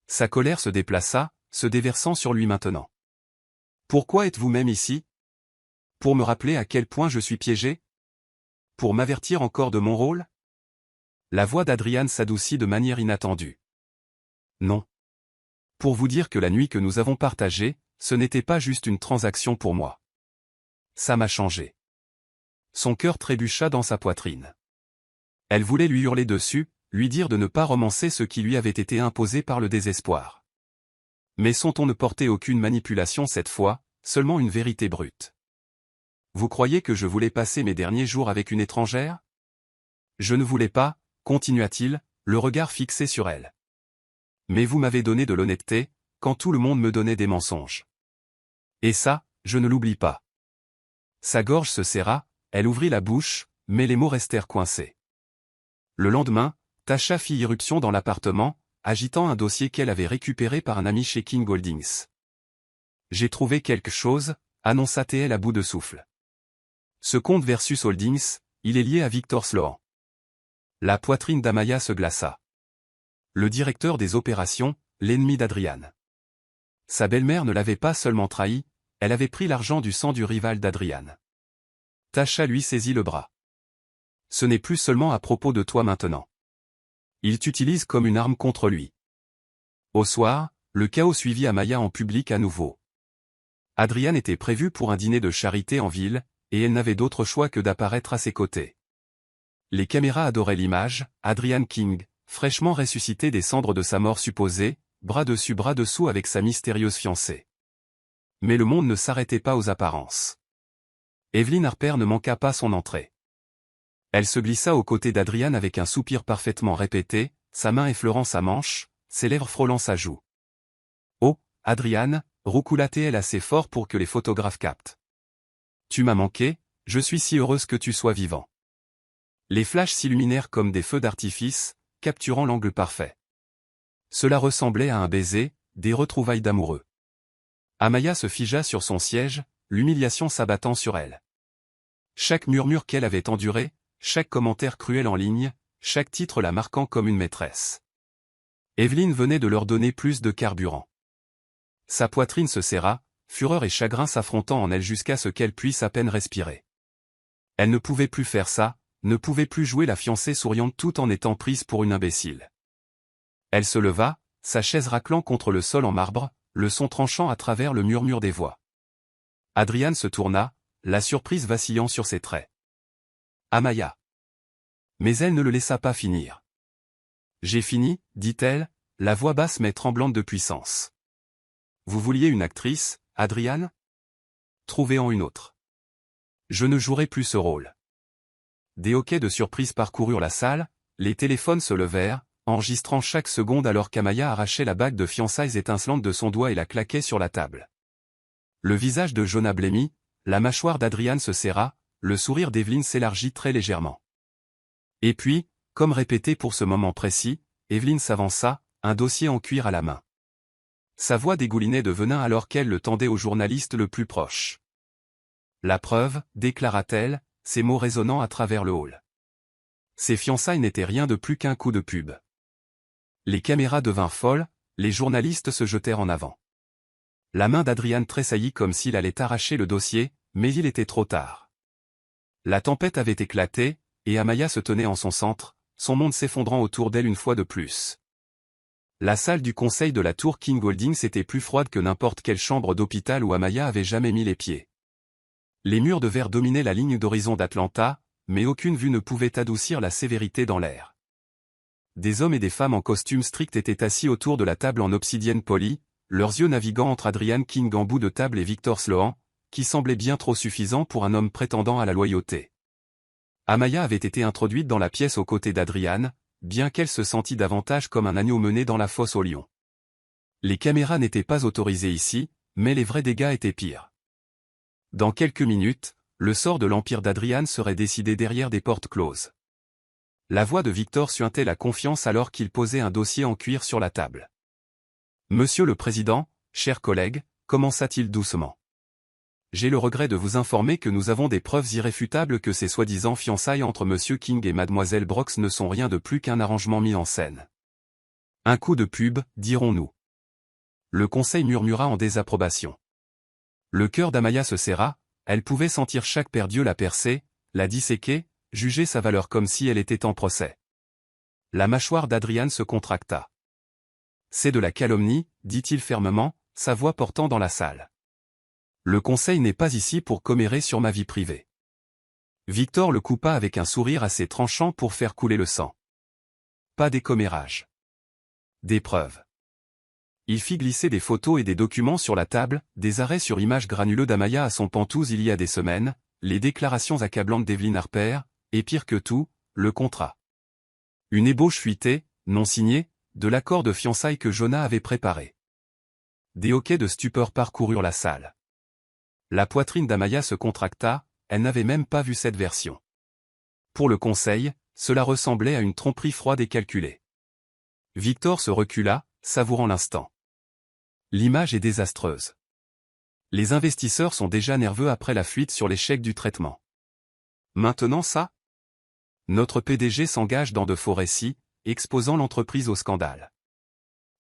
Sa colère se déplaça, se déversant sur lui maintenant. Pourquoi êtes-vous même ici? Pour me rappeler à quel point je suis piégé? Pour m'avertir encore de mon rôle? La voix d'Adrian s'adoucit de manière inattendue. Non. Pour vous dire que la nuit que nous avons partagée, ce n'était pas juste une transaction pour moi. Ça m'a changé. Son cœur trébucha dans sa poitrine. Elle voulait lui hurler dessus, lui dire de ne pas romancer ce qui lui avait été imposé par le désespoir. Mais son ton ne portait aucune manipulation cette fois, seulement une vérité brute. Vous croyez que je voulais passer mes derniers jours avec une étrangère? Je ne voulais pas, continua-t-il, le regard fixé sur elle. Mais vous m'avez donné de l'honnêteté, quand tout le monde me donnait des mensonges. Et ça, je ne l'oublie pas. Sa gorge se serra, elle ouvrit la bouche, mais les mots restèrent coincés. Le lendemain, Tasha fit irruption dans l'appartement, agitant un dossier qu'elle avait récupéré par un ami chez King Holdings. J'ai trouvé quelque chose, annonça TL à bout de souffle. Ce compte versus Holdings, il est lié à Victor Sloan. La poitrine d'Amaya se glaça. Le directeur des opérations, l'ennemi d'Adrian. Sa belle-mère ne l'avait pas seulement trahi, elle avait pris l'argent du sang du rival d'Adrian. Tasha lui saisit le bras. Ce n'est plus seulement à propos de toi maintenant. Il t'utilise comme une arme contre lui. Au soir, le chaos suivit Amaya en public à nouveau. Adrian était prévu pour un dîner de charité en ville, et elle n'avait d'autre choix que d'apparaître à ses côtés. Les caméras adoraient l'image, Adrian King, fraîchement ressuscité des cendres de sa mort supposée, bras dessus bras dessous avec sa mystérieuse fiancée. Mais le monde ne s'arrêtait pas aux apparences. Evelyn Harper ne manqua pas son entrée. Elle se glissa aux côtés d'Adrian avec un soupir parfaitement répété, sa main effleurant sa manche, ses lèvres frôlant sa joue. Oh, Adrian, roucoula-t-elle assez fort pour que les photographes captent. Tu m'as manqué, je suis si heureuse que tu sois vivant. Les flashs s'illuminèrent comme des feux d'artifice, capturant l'angle parfait. Cela ressemblait à un baiser, des retrouvailles d'amoureux. Amaya se figea sur son siège, l'humiliation s'abattant sur elle. Chaque murmure qu'elle avait enduré, chaque commentaire cruel en ligne, chaque titre la marquant comme une maîtresse. Evelyn venait de leur donner plus de carburant. Sa poitrine se serra, fureur et chagrin s'affrontant en elle jusqu'à ce qu'elle puisse à peine respirer. Elle ne pouvait plus faire ça, ne pouvait plus jouer la fiancée souriante tout en étant prise pour une imbécile. Elle se leva, sa chaise raclant contre le sol en marbre, le son tranchant à travers le murmure des voix. Adrian se tourna, la surprise vacillant sur ses traits. Amaya. Mais elle ne le laissa pas finir. J'ai fini, dit-elle, la voix basse mais tremblante de puissance. Vous vouliez une actrice, Adrian? Trouvez-en une autre. Je ne jouerai plus ce rôle. Des hoquets de surprise parcoururent la salle, les téléphones se levèrent, enregistrant chaque seconde alors qu'Amaya arrachait la bague de fiançailles étincelante de son doigt et la claquait sur la table. Le visage de Jonah blêmit, la mâchoire d'Adrian se serra, le sourire d'Evelyn s'élargit très légèrement. Et puis, comme répété pour ce moment précis, Evelyn s'avança, un dossier en cuir à la main. Sa voix dégoulinait de venin alors qu'elle le tendait au journaliste le plus proche. La preuve, déclara-t-elle, ses mots résonnant à travers le hall. Ces fiançailles n'étaient rien de plus qu'un coup de pub. Les caméras devinrent folles, les journalistes se jetèrent en avant. La main d'Adrian tressaillit comme s'il allait arracher le dossier, mais il était trop tard. La tempête avait éclaté, et Amaya se tenait en son centre, son monde s'effondrant autour d'elle une fois de plus. La salle du conseil de la tour King Holdings était plus froide que n'importe quelle chambre d'hôpital où Amaya avait jamais mis les pieds. Les murs de verre dominaient la ligne d'horizon d'Atlanta, mais aucune vue ne pouvait adoucir la sévérité dans l'air. Des hommes et des femmes en costume strict étaient assis autour de la table en obsidienne polie, leurs yeux naviguant entre Adrian King en bout de table et Victor Sloan, qui semblait bien trop suffisant pour un homme prétendant à la loyauté. Amaya avait été introduite dans la pièce aux côtés d'Adrian, bien qu'elle se sentît davantage comme un agneau mené dans la fosse aux lions. Les caméras n'étaient pas autorisées ici, mais les vrais dégâts étaient pires. Dans quelques minutes, le sort de l'empire d'Adrian serait décidé derrière des portes closes. La voix de Victor suintait la confiance alors qu'il posait un dossier en cuir sur la table. « Monsieur le Président, chers collègues » commença-t-il doucement. « J'ai le regret de vous informer que nous avons des preuves irréfutables que ces soi-disant fiançailles entre Monsieur King et Mademoiselle Brox ne sont rien de plus qu'un arrangement mis en scène. Un coup de pub, dirons-nous. » Le conseil murmura en désapprobation. Le cœur d'Amaya se serra, elle pouvait sentir chaque paire d'yeux la percer, la disséquer, juger sa valeur comme si elle était en procès. La mâchoire d'Adrian se contracta. « C'est de la calomnie, dit-il fermement, sa voix portant dans la salle. Le conseil n'est pas ici pour commérer sur ma vie privée. » Victor le coupa avec un sourire assez tranchant pour faire couler le sang. Pas des commérages. Des preuves. Il fit glisser des photos et des documents sur la table, des arrêts sur images granuleux d'Amaya à son pentouse il y a des semaines, les déclarations accablantes d'Evelyn Harper, et pire que tout, le contrat. Une ébauche fuitée, non signée, de l'accord de fiançailles que Jonah avait préparé. Des hoquets de stupeur parcoururent la salle. La poitrine d'Amaya se contracta, elle n'avait même pas vu cette version. Pour le conseil, cela ressemblait à une tromperie froide et calculée. Victor se recula, savourant l'instant. L'image est désastreuse. Les investisseurs sont déjà nerveux après la fuite sur l'échec du traitement. Maintenant ça? Notre PDG s'engage dans de faux récits, exposant l'entreprise au scandale.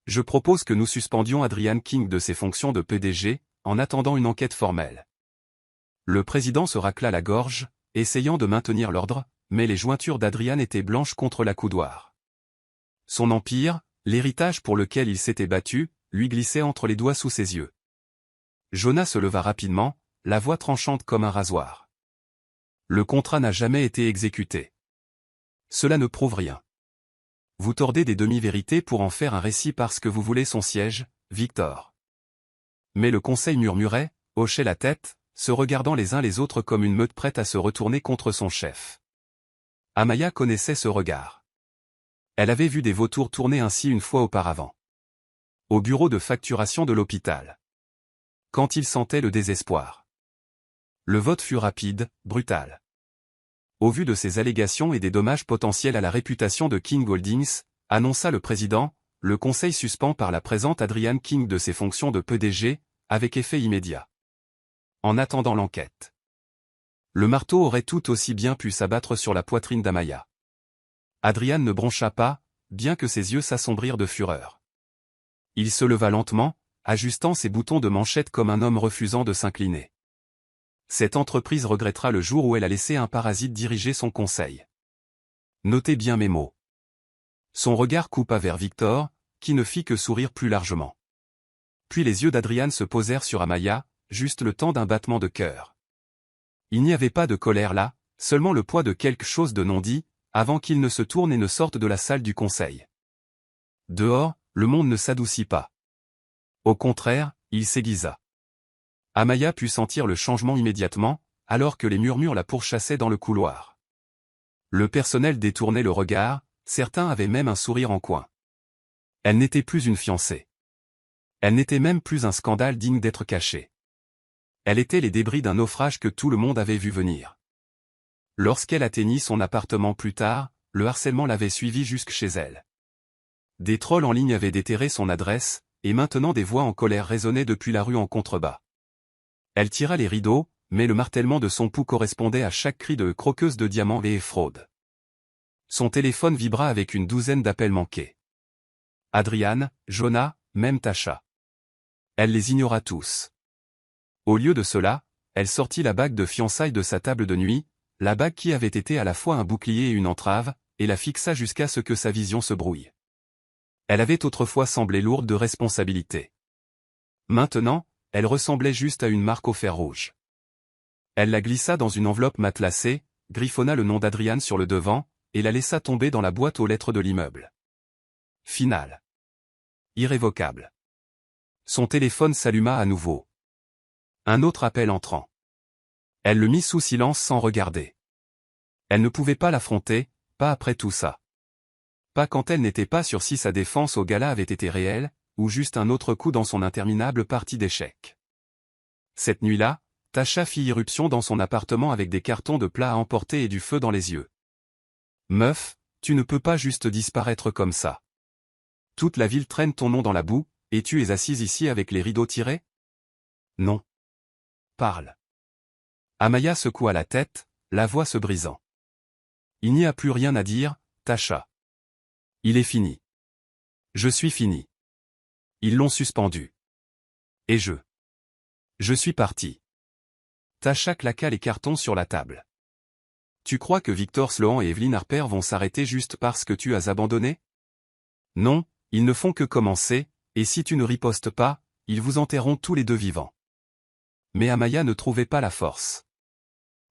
Je propose que nous suspendions Adrian King de ses fonctions de PDG, en attendant une enquête formelle. Le président se racla la gorge, essayant de maintenir l'ordre, mais les jointures d'Adrian étaient blanches contre l'accoudoir. Son empire, l'héritage pour lequel il s'était battu, lui glissait entre les doigts sous ses yeux. Jonah se leva rapidement, la voix tranchante comme un rasoir. Le contrat n'a jamais été exécuté. Cela ne prouve rien. Vous tordez des demi-vérités pour en faire un récit parce que vous voulez son siège, Victor. Mais le conseil murmurait, hochait la tête, se regardant les uns les autres comme une meute prête à se retourner contre son chef. Amaya connaissait ce regard. Elle avait vu des vautours tourner ainsi une fois auparavant. Au bureau de facturation de l'hôpital. Quand il sentait le désespoir. Le vote fut rapide, brutal. Au vu de ces allégations et des dommages potentiels à la réputation de King Holdings, annonça le président, le conseil suspend par la présente Adrian King de ses fonctions de PDG, avec effet immédiat. En attendant l'enquête. Le marteau aurait tout aussi bien pu s'abattre sur la poitrine d'Amaya. Adrian ne broncha pas, bien que ses yeux s'assombrirent de fureur. Il se leva lentement, ajustant ses boutons de manchette comme un homme refusant de s'incliner. Cette entreprise regrettera le jour où elle a laissé un parasite diriger son conseil. Notez bien mes mots. Son regard coupa vers Victor, qui ne fit que sourire plus largement. Puis les yeux d'Adrian se posèrent sur Amaya, juste le temps d'un battement de cœur. Il n'y avait pas de colère là, seulement le poids de quelque chose de non dit, avant qu'il ne se tourne et ne sorte de la salle du conseil. Dehors, le monde ne s'adoucit pas. Au contraire, il s'aiguisa. Amaya put sentir le changement immédiatement, alors que les murmures la pourchassaient dans le couloir. Le personnel détournait le regard, certains avaient même un sourire en coin. Elle n'était plus une fiancée. Elle n'était même plus un scandale digne d'être caché. Elle était les débris d'un naufrage que tout le monde avait vu venir. Lorsqu'elle atteignit son appartement plus tard, le harcèlement l'avait suivie jusque chez elle. Des trolls en ligne avaient déterré son adresse, et maintenant des voix en colère résonnaient depuis la rue en contrebas. Elle tira les rideaux, mais le martèlement de son pouls correspondait à chaque cri de croqueuse de diamants et fraude. Son téléphone vibra avec une douzaine d'appels manqués. Adrian, Jonah, même Tasha. Elle les ignora tous. Au lieu de cela, elle sortit la bague de fiançailles de sa table de nuit, la bague qui avait été à la fois un bouclier et une entrave, et la fixa jusqu'à ce que sa vision se brouille. Elle avait autrefois semblé lourde de responsabilité. Maintenant, elle ressemblait juste à une marque au fer rouge. Elle la glissa dans une enveloppe matelassée, griffonna le nom d'Adrian sur le devant, et la laissa tomber dans la boîte aux lettres de l'immeuble. Final. Irrévocable. Son téléphone s'alluma à nouveau. Un autre appel entrant. Elle le mit sous silence sans regarder. Elle ne pouvait pas l'affronter, pas après tout ça. Pas quand elle n'était pas sûre si sa défense au gala avait été réelle, ou juste un autre coup dans son interminable partie d'échecs. Cette nuit-là, Tasha fit irruption dans son appartement avec des cartons de plats à emporter et du feu dans les yeux. Meuf, tu ne peux pas juste disparaître comme ça. Toute la ville traîne ton nom dans la boue, et tu es assise ici avec les rideaux tirés? Non. Parle. Amaya secoua la tête, la voix se brisant. Il n'y a plus rien à dire, Tasha. Il est fini. Je suis fini. Ils l'ont suspendu. Et je suis parti. Tasha claqua les cartons sur la table. Tu crois que Victor Sloan et Evelyn Harper vont s'arrêter juste parce que tu as abandonné? Non, ils ne font que commencer, et si tu ne ripostes pas, ils vous enterreront tous les deux vivants. Mais Amaya ne trouvait pas la force.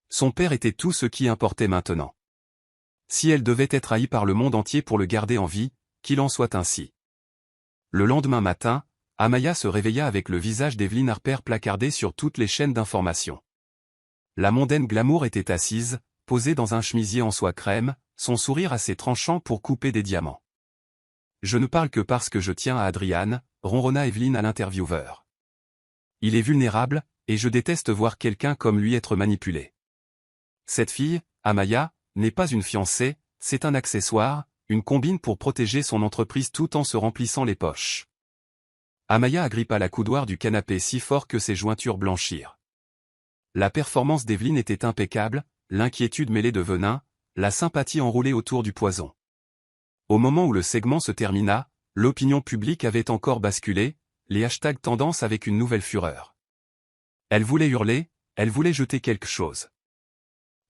Son père était tout ce qui importait maintenant. Si elle devait être haïe par le monde entier pour le garder en vie, qu'il en soit ainsi. Le lendemain matin, Amaya se réveilla avec le visage d'Evelyn Harper placardé sur toutes les chaînes d'information. La mondaine Glamour était assise, posée dans un chemisier en soie crème, son sourire assez tranchant pour couper des diamants. Je ne parle que parce que je tiens à Adrian, ronronna Evelyn à l'intervieweur. Il est vulnérable, et je déteste voir quelqu'un comme lui être manipulé. Cette fille, Amaya, n'est pas une fiancée, c'est un accessoire, une combine pour protéger son entreprise tout en se remplissant les poches. Amaya agrippa la coudoir du canapé si fort que ses jointures blanchirent. La performance d'Evelyn était impeccable, l'inquiétude mêlée de venin, la sympathie enroulée autour du poison. Au moment où le segment se termina, l'opinion publique avait encore basculé, les hashtags tendance avec une nouvelle fureur. Elle voulait hurler, elle voulait jeter quelque chose.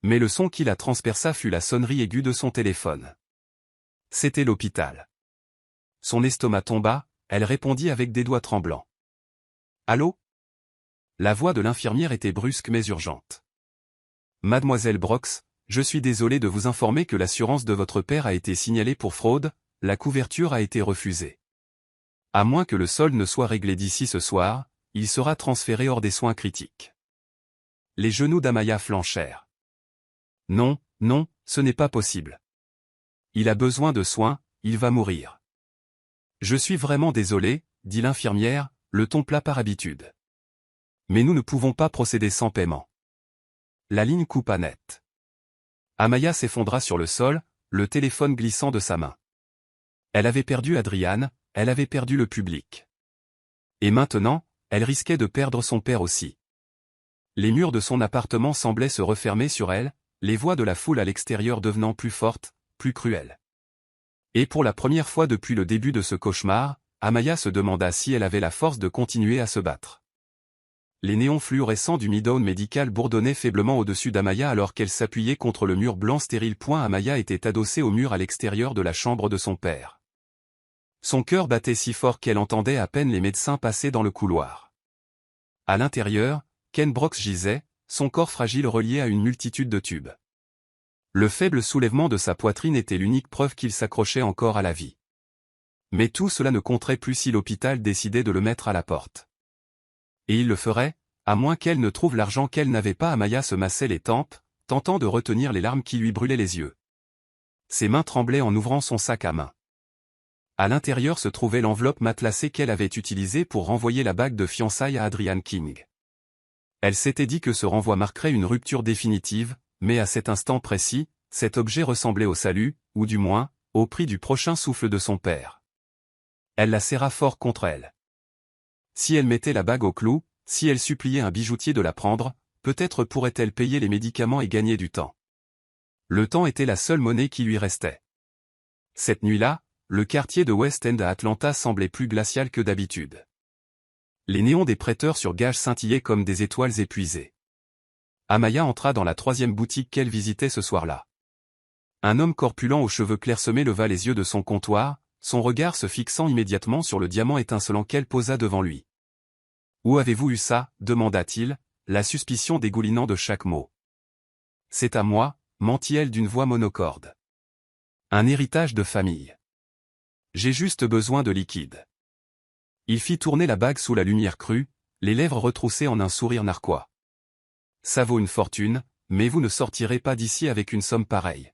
Mais le son qui la transperça fut la sonnerie aiguë de son téléphone. C'était l'hôpital. Son estomac tomba, elle répondit avec des doigts tremblants. Allô? La voix de l'infirmière était brusque mais urgente. Mademoiselle Brox, je suis désolé de vous informer que l'assurance de votre père a été signalée pour fraude, la couverture a été refusée. À moins que le solde ne soit réglé d'ici ce soir, il sera transféré hors des soins critiques. Les genoux d'Amaya flanchèrent. Non, non, ce n'est pas possible. Il a besoin de soins, il va mourir. Je suis vraiment désolé, dit l'infirmière, le ton plat par habitude. Mais nous ne pouvons pas procéder sans paiement. La ligne coupa net. Amaya s'effondra sur le sol, le téléphone glissant de sa main. Elle avait perdu Adrian, elle avait perdu le public. Et maintenant, elle risquait de perdre son père aussi. Les murs de son appartement semblaient se refermer sur elle, les voix de la foule à l'extérieur devenant plus fortes, plus cruelles. Et pour la première fois depuis le début de ce cauchemar, Amaya se demanda si elle avait la force de continuer à se battre. Les néons fluorescents du Midtown médical bourdonnaient faiblement au-dessus d'Amaya alors qu'elle s'appuyait contre le mur blanc stérile. Amaya était adossée au mur à l'extérieur de la chambre de son père. Son cœur battait si fort qu'elle entendait à peine les médecins passer dans le couloir. À l'intérieur, Ken Brox gisait, son corps fragile relié à une multitude de tubes. Le faible soulèvement de sa poitrine était l'unique preuve qu'il s'accrochait encore à la vie. Mais tout cela ne compterait plus si l'hôpital décidait de le mettre à la porte. Et il le ferait, à moins qu'elle ne trouve l'argent qu'elle n'avait pas. Amaya se massait les tempes, tentant de retenir les larmes qui lui brûlaient les yeux. Ses mains tremblaient en ouvrant son sac à main. À l'intérieur se trouvait l'enveloppe matelassée qu'elle avait utilisée pour renvoyer la bague de fiançailles à Adrian King. Elle s'était dit que ce renvoi marquerait une rupture définitive, mais à cet instant précis, cet objet ressemblait au salut, ou du moins, au prix du prochain souffle de son père. Elle la serra fort contre elle. Si elle mettait la bague au clou, si elle suppliait un bijoutier de la prendre, peut-être pourrait-elle payer les médicaments et gagner du temps. Le temps était la seule monnaie qui lui restait. Cette nuit-là, le quartier de West End à Atlanta semblait plus glacial que d'habitude. Les néons des prêteurs sur gage scintillaient comme des étoiles épuisées. Amaya entra dans la troisième boutique qu'elle visitait ce soir-là. Un homme corpulent aux cheveux clairsemés leva les yeux de son comptoir, son regard se fixant immédiatement sur le diamant étincelant qu'elle posa devant lui. « Où avez-vous eu ça » demanda-t-il, la suspicion dégoulinant de chaque mot. « C'est à moi » mentit-elle d'une voix monocorde. « Un héritage de famille. J'ai juste besoin de liquide. » Il fit tourner la bague sous la lumière crue, les lèvres retroussées en un sourire narquois. « Ça vaut une fortune, mais vous ne sortirez pas d'ici avec une somme pareille. »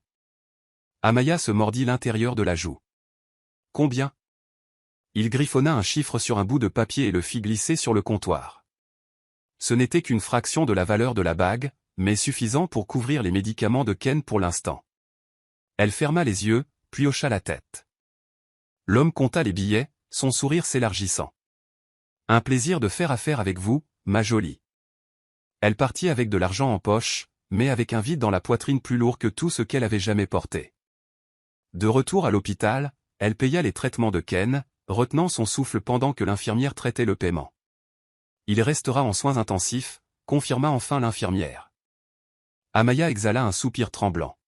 Amaya se mordit l'intérieur de la joue. « Combien ?» Il griffonna un chiffre sur un bout de papier et le fit glisser sur le comptoir. Ce n'était qu'une fraction de la valeur de la bague, mais suffisant pour couvrir les médicaments de Ken pour l'instant. Elle ferma les yeux, puis hocha la tête. L'homme compta les billets, son sourire s'élargissant. « Un plaisir de faire affaire avec vous, ma jolie. » Elle partit avec de l'argent en poche, mais avec un vide dans la poitrine plus lourd que tout ce qu'elle avait jamais porté. De retour à l'hôpital, elle paya les traitements de Ken, retenant son souffle pendant que l'infirmière traitait le paiement. « Il restera en soins intensifs », confirma enfin l'infirmière. Amaya exhala un soupir tremblant.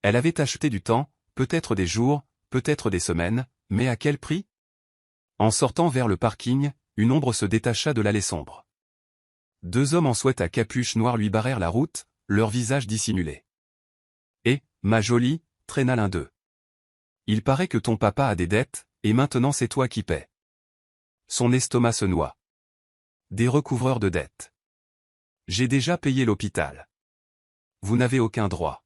Elle avait acheté du temps, peut-être des jours, peut-être des semaines, mais à quel prix? En sortant vers le parking, une ombre se détacha de l'allée sombre. Deux hommes en sweat à capuche noire lui barrèrent la route, leurs visages dissimulés. « Et, ma jolie » traîna l'un d'eux. « Il paraît que ton papa a des dettes, et maintenant c'est toi qui paies. » Son estomac se noua. « Des recouvreurs de dettes. J'ai déjà payé l'hôpital. Vous n'avez aucun droit. »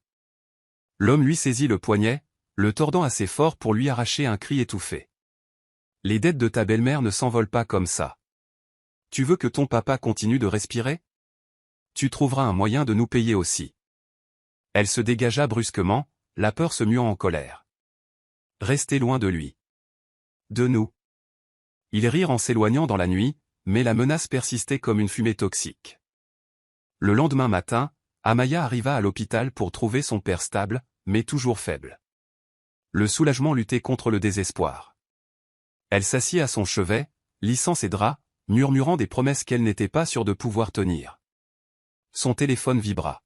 L'homme lui saisit le poignet, le tordant assez fort pour lui arracher un cri étouffé. « Les dettes de ta belle-mère ne s'envolent pas comme ça. Tu veux que ton papa continue de respirer? Tu trouveras un moyen de nous payer aussi. » Elle se dégagea brusquement, la peur se muant en colère. « Restez loin de lui. De nous. » Ils rirent en s'éloignant dans la nuit, mais la menace persistait comme une fumée toxique. Le lendemain matin, Amaya arriva à l'hôpital pour trouver son père stable, mais toujours faible. Le soulagement luttait contre le désespoir. Elle s'assit à son chevet, lissant ses draps, murmurant des promesses qu'elle n'était pas sûre de pouvoir tenir. Son téléphone vibra.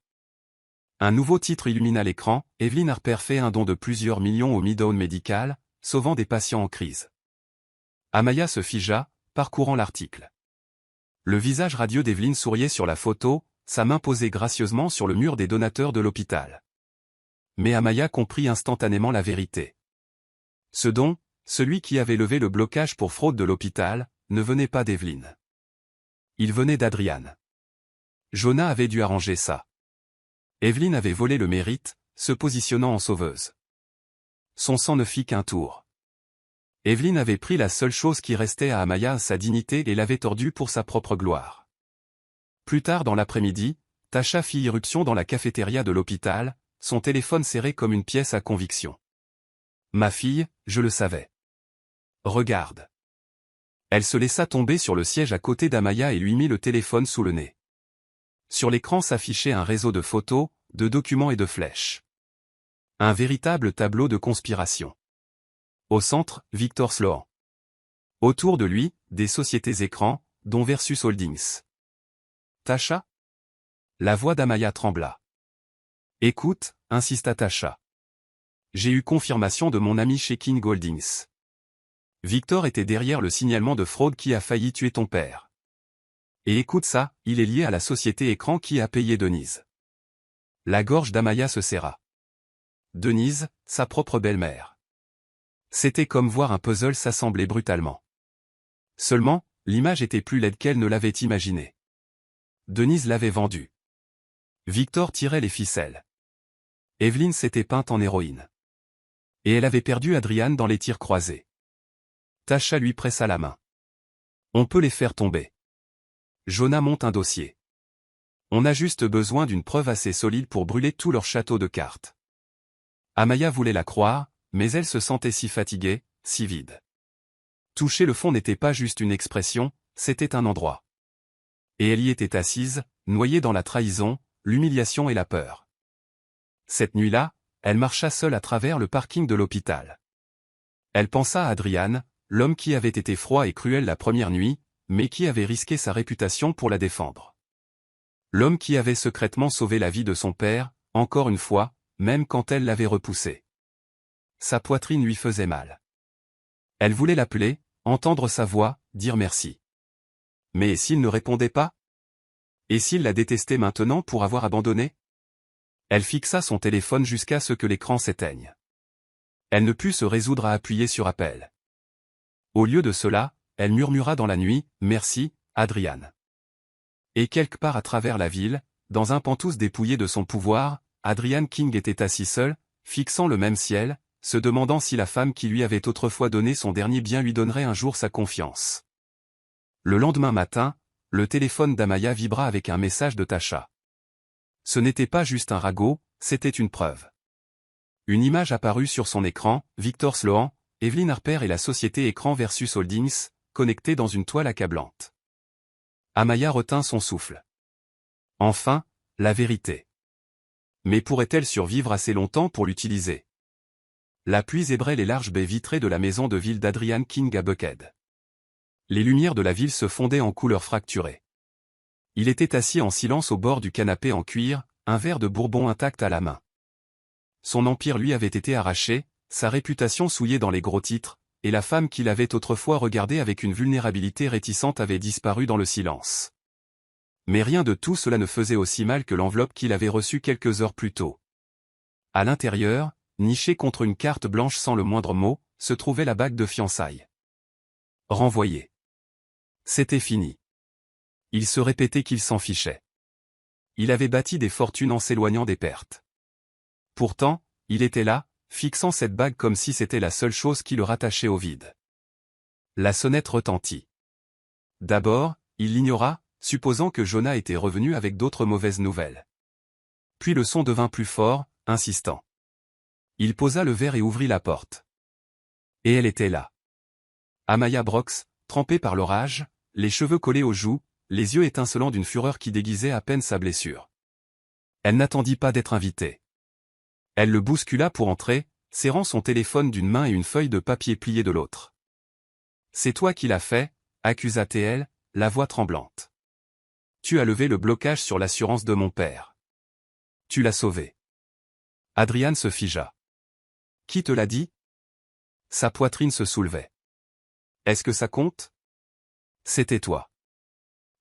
Un nouveau titre illumina l'écran, Evelyn Harper fait un don de plusieurs millions au Midtown Medical, sauvant des patients en crise. Amaya se figea, parcourant l'article. Le visage radieux d'Evelyn souriait sur la photo, sa main posée gracieusement sur le mur des donateurs de l'hôpital. Mais Amaya comprit instantanément la vérité. Ce don, celui qui avait levé le blocage pour fraude de l'hôpital, ne venait pas d'Evelyn. Il venait d'Adrian. Jonah avait dû arranger ça. Evelyn avait volé le mérite, se positionnant en sauveuse. Son sang ne fit qu'un tour. Evelyn avait pris la seule chose qui restait à Amaya, sa dignité, et l'avait tordue pour sa propre gloire. Plus tard dans l'après-midi, Tasha fit irruption dans la cafétéria de l'hôpital, son téléphone serré comme une pièce à conviction. « Ma fille, je le savais. Regarde. » Elle se laissa tomber sur le siège à côté d'Amaya et lui mit le téléphone sous le nez. Sur l'écran s'affichait un réseau de photos, de documents et de flèches. Un véritable tableau de conspiration. Au centre, Victor Sloan. Autour de lui, des sociétés écrans, dont Versus Holdings. Tasha? La voix d'Amaya trembla. Écoute, insista Tasha. J'ai eu confirmation de mon ami chez King Holdings. Victor était derrière le signalement de fraude qui a failli tuer ton père. Et écoute ça, il est lié à la société écran qui a payé Denise. La gorge d'Amaya se serra. Denise, sa propre belle-mère. C'était comme voir un puzzle s'assembler brutalement. Seulement, l'image était plus laide qu'elle ne l'avait imaginé. Denise l'avait vendue. Victor tirait les ficelles. Evelyn s'était peinte en héroïne. Et elle avait perdu Adrian dans les tirs croisés. Tasha lui pressa la main. On peut les faire tomber. Jonah monte un dossier. On a juste besoin d'une preuve assez solide pour brûler tout leur château de cartes. Amaya voulait la croire, mais elle se sentait si fatiguée, si vide. Toucher le fond n'était pas juste une expression, c'était un endroit. Et elle y était assise, noyée dans la trahison, l'humiliation et la peur. Cette nuit-là, elle marcha seule à travers le parking de l'hôpital. Elle pensa à Adrian, l'homme qui avait été froid et cruel la première nuit, mais qui avait risqué sa réputation pour la défendre. L'homme qui avait secrètement sauvé la vie de son père, encore une fois, même quand elle l'avait repoussé. Sa poitrine lui faisait mal. Elle voulait l'appeler, entendre sa voix, dire merci. Mais et s'il ne répondait pas? Et s'il la détestait maintenant pour avoir abandonné? Elle fixa son téléphone jusqu'à ce que l'écran s'éteigne. Elle ne put se résoudre à appuyer sur appel. Au lieu de cela, elle murmura dans la nuit, « Merci, Adrian. » Et quelque part à travers la ville, dans un Penthouse dépouillé de son pouvoir, Adrian King était assis seul, fixant le même ciel, se demandant si la femme qui lui avait autrefois donné son dernier bien lui donnerait un jour sa confiance. Le lendemain matin, le téléphone d'Amaya vibra avec un message de Tasha. Ce n'était pas juste un ragot, c'était une preuve. Une image apparut sur son écran, Victor Sloan, Evelyn Harper et la société Écran versus Holdings, connectés dans une toile accablante. Amaya retint son souffle. Enfin, la vérité. Mais pourrait-elle survivre assez longtemps pour l'utiliser? La pluie zébrait les larges baies vitrées de la maison de ville d'Adrian King à Buckhead. Les lumières de la ville se fondaient en couleurs fracturées. Il était assis en silence au bord du canapé en cuir, un verre de bourbon intact à la main. Son empire lui avait été arraché, sa réputation souillée dans les gros titres, et la femme qu'il avait autrefois regardée avec une vulnérabilité réticente avait disparu dans le silence. Mais rien de tout cela ne faisait aussi mal que l'enveloppe qu'il avait reçue quelques heures plus tôt. À l'intérieur, nichée contre une carte blanche sans le moindre mot, se trouvait la bague de fiançailles. Renvoyé. C'était fini. Il se répétait qu'il s'en fichait. Il avait bâti des fortunes en s'éloignant des pertes. Pourtant, il était là, fixant cette bague comme si c'était la seule chose qui le rattachait au vide. La sonnette retentit. D'abord, il l'ignora, supposant que Jonah était revenu avec d'autres mauvaises nouvelles. Puis le son devint plus fort, insistant. Il posa le verre et ouvrit la porte. Et elle était là. Amaya Brox, trempée par l'orage, les cheveux collés aux joues, les yeux étincelants d'une fureur qui déguisait à peine sa blessure. Elle n'attendit pas d'être invitée. Elle le bouscula pour entrer, serrant son téléphone d'une main et une feuille de papier pliée de l'autre. « C'est toi qui l'as fait » accusa-t-elle, la voix tremblante. « Tu as levé le blocage sur l'assurance de mon père. Tu l'as sauvé. » Adrian se figea. « Qui te l'a dit ?» Sa poitrine se soulevait. « Est-ce que ça compte ? C'était toi.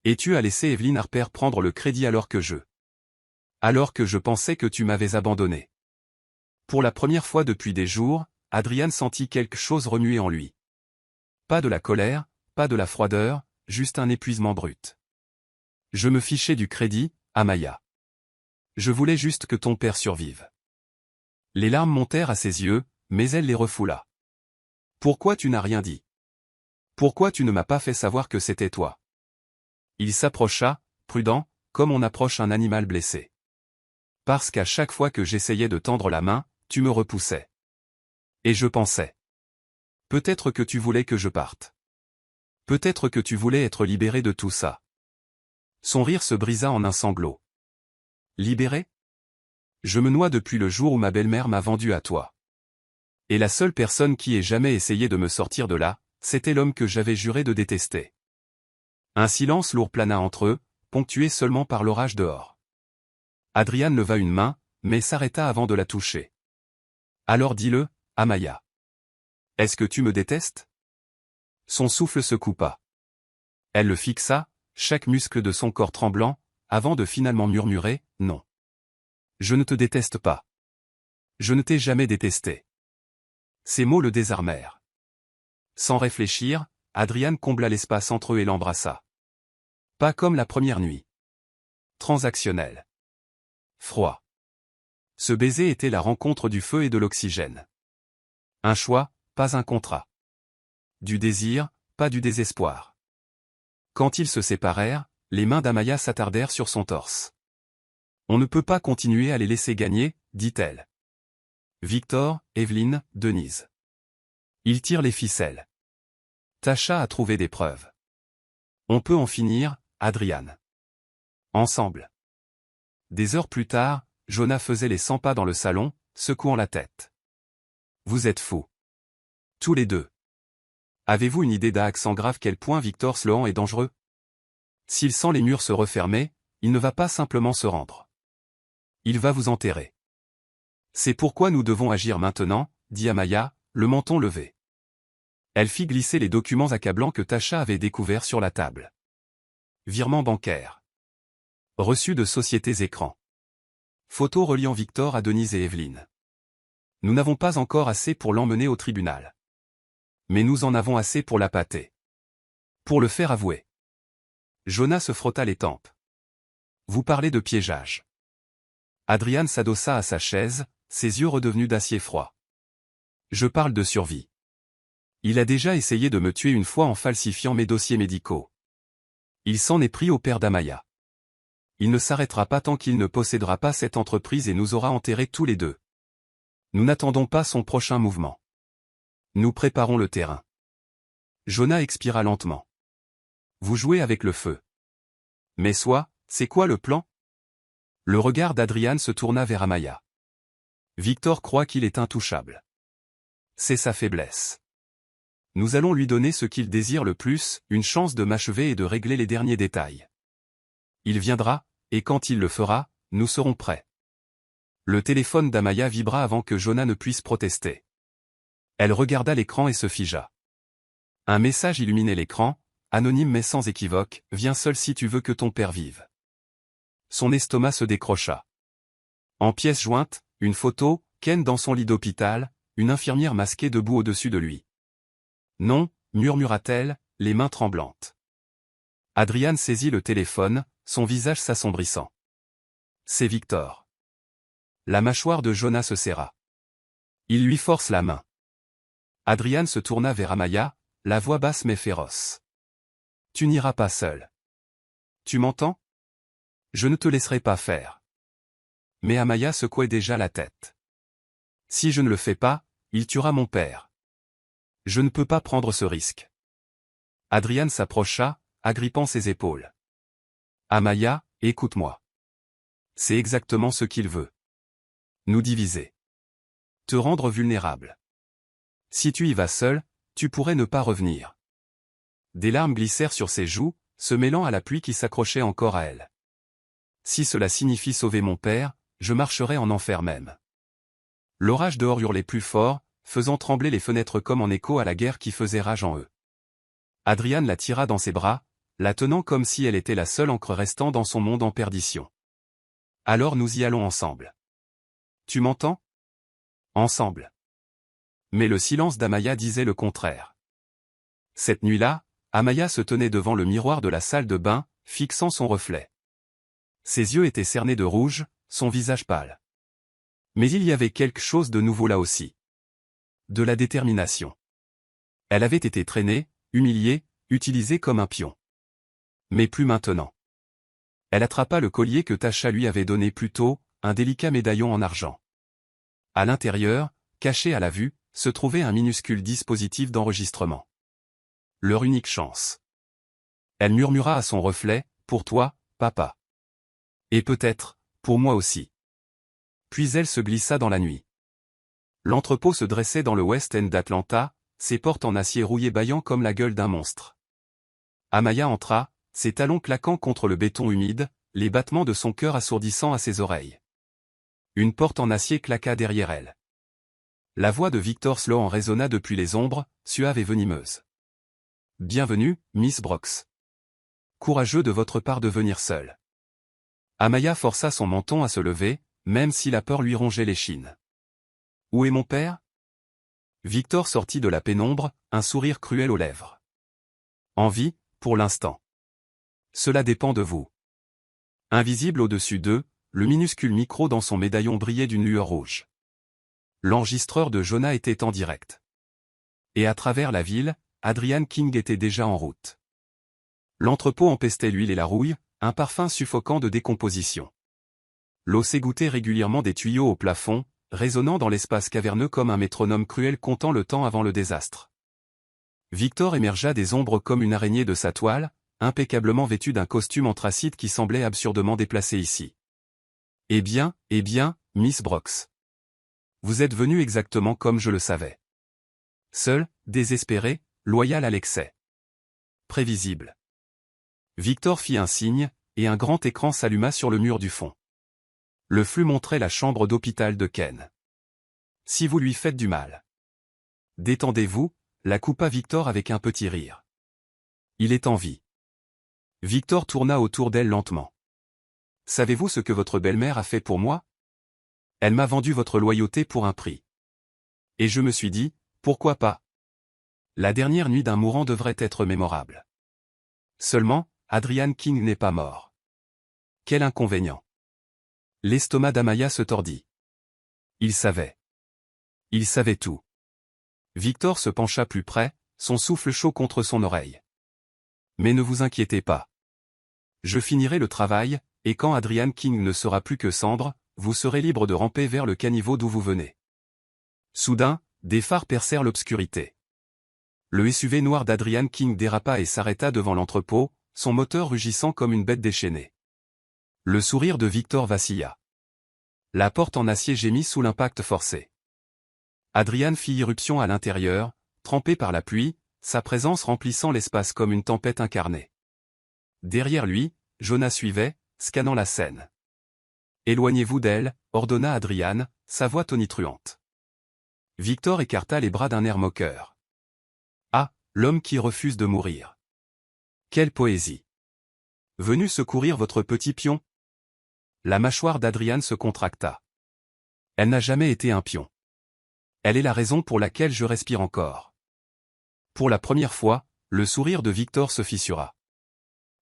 Et tu as laissé Evelyn Harper prendre le crédit alors que je pensais que tu m'avais abandonné. » Pour la première fois depuis des jours, Adrian sentit quelque chose remuer en lui. Pas de la colère, pas de la froideur, juste un épuisement brut. « Je me fichais du crédit, Amaya. Je voulais juste que ton père survive. » Les larmes montèrent à ses yeux, mais elle les refoula. « Pourquoi tu n'as rien dit? Pourquoi tu ne m'as pas fait savoir que c'était toi ?» Il s'approcha, prudent, comme on approche un animal blessé. « Parce qu'à chaque fois que j'essayais de tendre la main, tu me repoussais. Et je pensais. Peut-être que tu voulais que je parte. Peut-être que tu voulais être libéré de tout ça. » Son rire se brisa en un sanglot. « Libéré ? Je me noie depuis le jour où ma belle-mère m'a vendu à toi. Et la seule personne qui ait jamais essayé de me sortir de là, c'était l'homme que j'avais juré de détester. » Un silence lourd plana entre eux, ponctué seulement par l'orage dehors. Adrian leva une main, mais s'arrêta avant de la toucher. « Alors dis-le, Amaya. Est-ce que tu me détestes ?» Son souffle se coupa. Elle le fixa, chaque muscle de son corps tremblant, avant de finalement murmurer, « Non. Je ne te déteste pas. Je ne t'ai jamais détesté. » Ces mots le désarmèrent. Sans réfléchir, Adrian combla l'espace entre eux et l'embrassa. Pas comme la première nuit. Transactionnel. Froid. Ce baiser était la rencontre du feu et de l'oxygène. Un choix, pas un contrat. Du désir, pas du désespoir. Quand ils se séparèrent, les mains d'Amaya s'attardèrent sur son torse. « On ne peut pas continuer à les laisser gagner, » dit-elle. Victor, Evelyn, Denise. Ils tirent les ficelles. Tasha a trouvé des preuves. On peut en finir, Adrian. Ensemble. Des heures plus tard, Jonah faisait les 100 pas dans le salon, secouant la tête. Vous êtes fous. Tous les deux. Avez-vous une idée d'accent grave quel point Victor Sloan est dangereux? S'il sent les murs se refermer, il ne va pas simplement se rendre. Il va vous enterrer. C'est pourquoi nous devons agir maintenant, dit Amaya, le menton levé. Elle fit glisser les documents accablants que Tasha avait découverts sur la table. Virement bancaire. Reçu de sociétés écran. Photo reliant Victor à Denise et Evelyne. Nous n'avons pas encore assez pour l'emmener au tribunal. Mais nous en avons assez pour l'appâter. Pour le faire avouer. Jonah se frotta les tempes. Vous parlez de piégeage. Adrian s'adossa à sa chaise, ses yeux redevenus d'acier froid. Je parle de survie. Il a déjà essayé de me tuer une fois en falsifiant mes dossiers médicaux. Il s'en est pris au père d'Amaya. Il ne s'arrêtera pas tant qu'il ne possédera pas cette entreprise et nous aura enterrés tous les deux. Nous n'attendons pas son prochain mouvement. Nous préparons le terrain. Jonah expira lentement. Vous jouez avec le feu. Mais c'est quoi le plan? Le regard d'Adrian se tourna vers Amaya. Victor croit qu'il est intouchable. C'est sa faiblesse. Nous allons lui donner ce qu'il désire le plus, une chance de m'achever et de régler les derniers détails. Il viendra, et quand il le fera, nous serons prêts. Le téléphone d'Amaya vibra avant que Jonah ne puisse protester. Elle regarda l'écran et se figea. Un message illuminait l'écran, anonyme mais sans équivoque, viens seul si tu veux que ton père vive. Son estomac se décrocha. En pièces jointes, une photo, Ken dans son lit d'hôpital, une infirmière masquée debout au-dessus de lui. Non, murmura-t-elle, les mains tremblantes. Adrian saisit le téléphone, son visage s'assombrissant. C'est Victor. La mâchoire de Jonah se serra. Il lui force la main. Adrian se tourna vers Amaya, la voix basse mais féroce. Tu n'iras pas seul. Tu m'entends? Je ne te laisserai pas faire. Mais Amaya secouait déjà la tête. Si je ne le fais pas, il tuera mon père. Je ne peux pas prendre ce risque. Adrian s'approcha, agrippant ses épaules. Amaya, écoute-moi. C'est exactement ce qu'il veut. Nous diviser. Te rendre vulnérable. Si tu y vas seul, tu pourrais ne pas revenir. Des larmes glissèrent sur ses joues, se mêlant à la pluie qui s'accrochait encore à elle. Si cela signifie sauver mon père, je marcherai en enfer même. L'orage dehors hurlait plus fort, faisant trembler les fenêtres comme en écho à la guerre qui faisait rage en eux. Adrian la tira dans ses bras, la tenant comme si elle était la seule encre restant dans son monde en perdition. Alors nous y allons ensemble. Tu m'entends? Ensemble. Mais le silence d'Amaya disait le contraire. Cette nuit-là, Amaya se tenait devant le miroir de la salle de bain, fixant son reflet. Ses yeux étaient cernés de rouge, son visage pâle. Mais il y avait quelque chose de nouveau là aussi. De la détermination. Elle avait été traînée, humiliée, utilisée comme un pion. Mais plus maintenant. Elle attrapa le collier que Tasha lui avait donné plus tôt, un délicat médaillon en argent. À l'intérieur, caché à la vue, se trouvait un minuscule dispositif d'enregistrement. Leur unique chance. Elle murmura à son reflet, pour toi, papa. Et peut-être, pour moi aussi. Puis elle se glissa dans la nuit. L'entrepôt se dressait dans le West End d'Atlanta, ses portes en acier rouillé bâillant comme la gueule d'un monstre. Amaya entra, ses talons claquant contre le béton humide, les battements de son cœur assourdissant à ses oreilles. Une porte en acier claqua derrière elle. La voix de Victor Sloan résonna depuis les ombres, suave et venimeuse. Bienvenue, Miss Brooks. Courageux de votre part de venir seule. Amaya força son menton à se lever, même si la peur lui rongeait l'échine. Où est mon père? Victor sortit de la pénombre, un sourire cruel aux lèvres. En vie, pour l'instant. Cela dépend de vous. Invisible au-dessus d'eux, le minuscule micro dans son médaillon brillait d'une lueur rouge. L'enregistreur de Jonah était en direct. Et à travers la ville, Adrian King était déjà en route. L'entrepôt empestait l'huile et la rouille, un parfum suffocant de décomposition. L'eau s'égouttait régulièrement des tuyaux au plafond, résonnant dans l'espace caverneux comme un métronome cruel comptant le temps avant le désastre. Victor émergea des ombres comme une araignée de sa toile, impeccablement vêtu d'un costume anthracite qui semblait absurdement déplacé ici. Eh bien, Miss Brooks. Vous êtes venue exactement comme je le savais. Seul, désespéré, loyal à l'excès. Prévisible. Victor fit un signe, et un grand écran s'alluma sur le mur du fond. Le flux montrait la chambre d'hôpital de Ken. Si vous lui faites du mal. Détendez-vous, la coupa Victor avec un petit rire. Il est en vie. Victor tourna autour d'elle lentement. Savez-vous ce que votre belle-mère a fait pour moi? Elle m'a vendu votre loyauté pour un prix. Et je me suis dit, pourquoi pas? La dernière nuit d'un mourant devrait être mémorable. Seulement, Adrian King n'est pas mort. Quel inconvénient! L'estomac d'Amaya se tordit. Il savait. Il savait tout. Victor se pencha plus près, son souffle chaud contre son oreille. Mais ne vous inquiétez pas. Je finirai le travail, et quand Adrian King ne sera plus que cendre, vous serez libre de ramper vers le caniveau d'où vous venez. Soudain, des phares percèrent l'obscurité. Le SUV noir d'Adrian King dérapa et s'arrêta devant l'entrepôt, son moteur rugissant comme une bête déchaînée. Le sourire de Victor vacilla. La porte en acier gémit sous l'impact forcé. Adrian fit irruption à l'intérieur, trempé par la pluie, sa présence remplissant l'espace comme une tempête incarnée. Derrière lui, Jonah suivait, scannant la scène. « Éloignez-vous d'elle », ordonna Adrian, sa voix tonitruante. Victor écarta les bras d'un air moqueur. « Ah, l'homme qui refuse de mourir. Quelle poésie. Venu secourir votre petit pion ?» La mâchoire d'Adrian se contracta. Elle n'a jamais été un pion. Elle est la raison pour laquelle je respire encore. Pour la première fois, le sourire de Victor se fissura.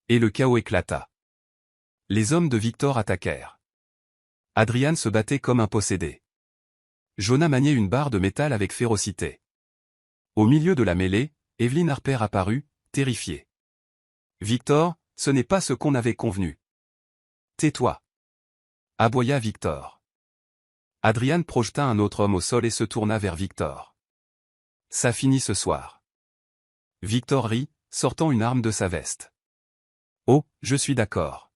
Et le chaos éclata. Les hommes de Victor attaquèrent. Adrian se battait comme un possédé. Jonah maniait une barre de métal avec férocité. Au milieu de la mêlée, Evelyn Harper apparut, terrifiée. « Victor, ce n'est pas ce qu'on avait convenu. »« Tais-toi » aboya Victor. Adrian projeta un autre homme au sol et se tourna vers Victor. « Ça finit ce soir. » Victor rit, sortant une arme de sa veste. « Oh, je suis d'accord. »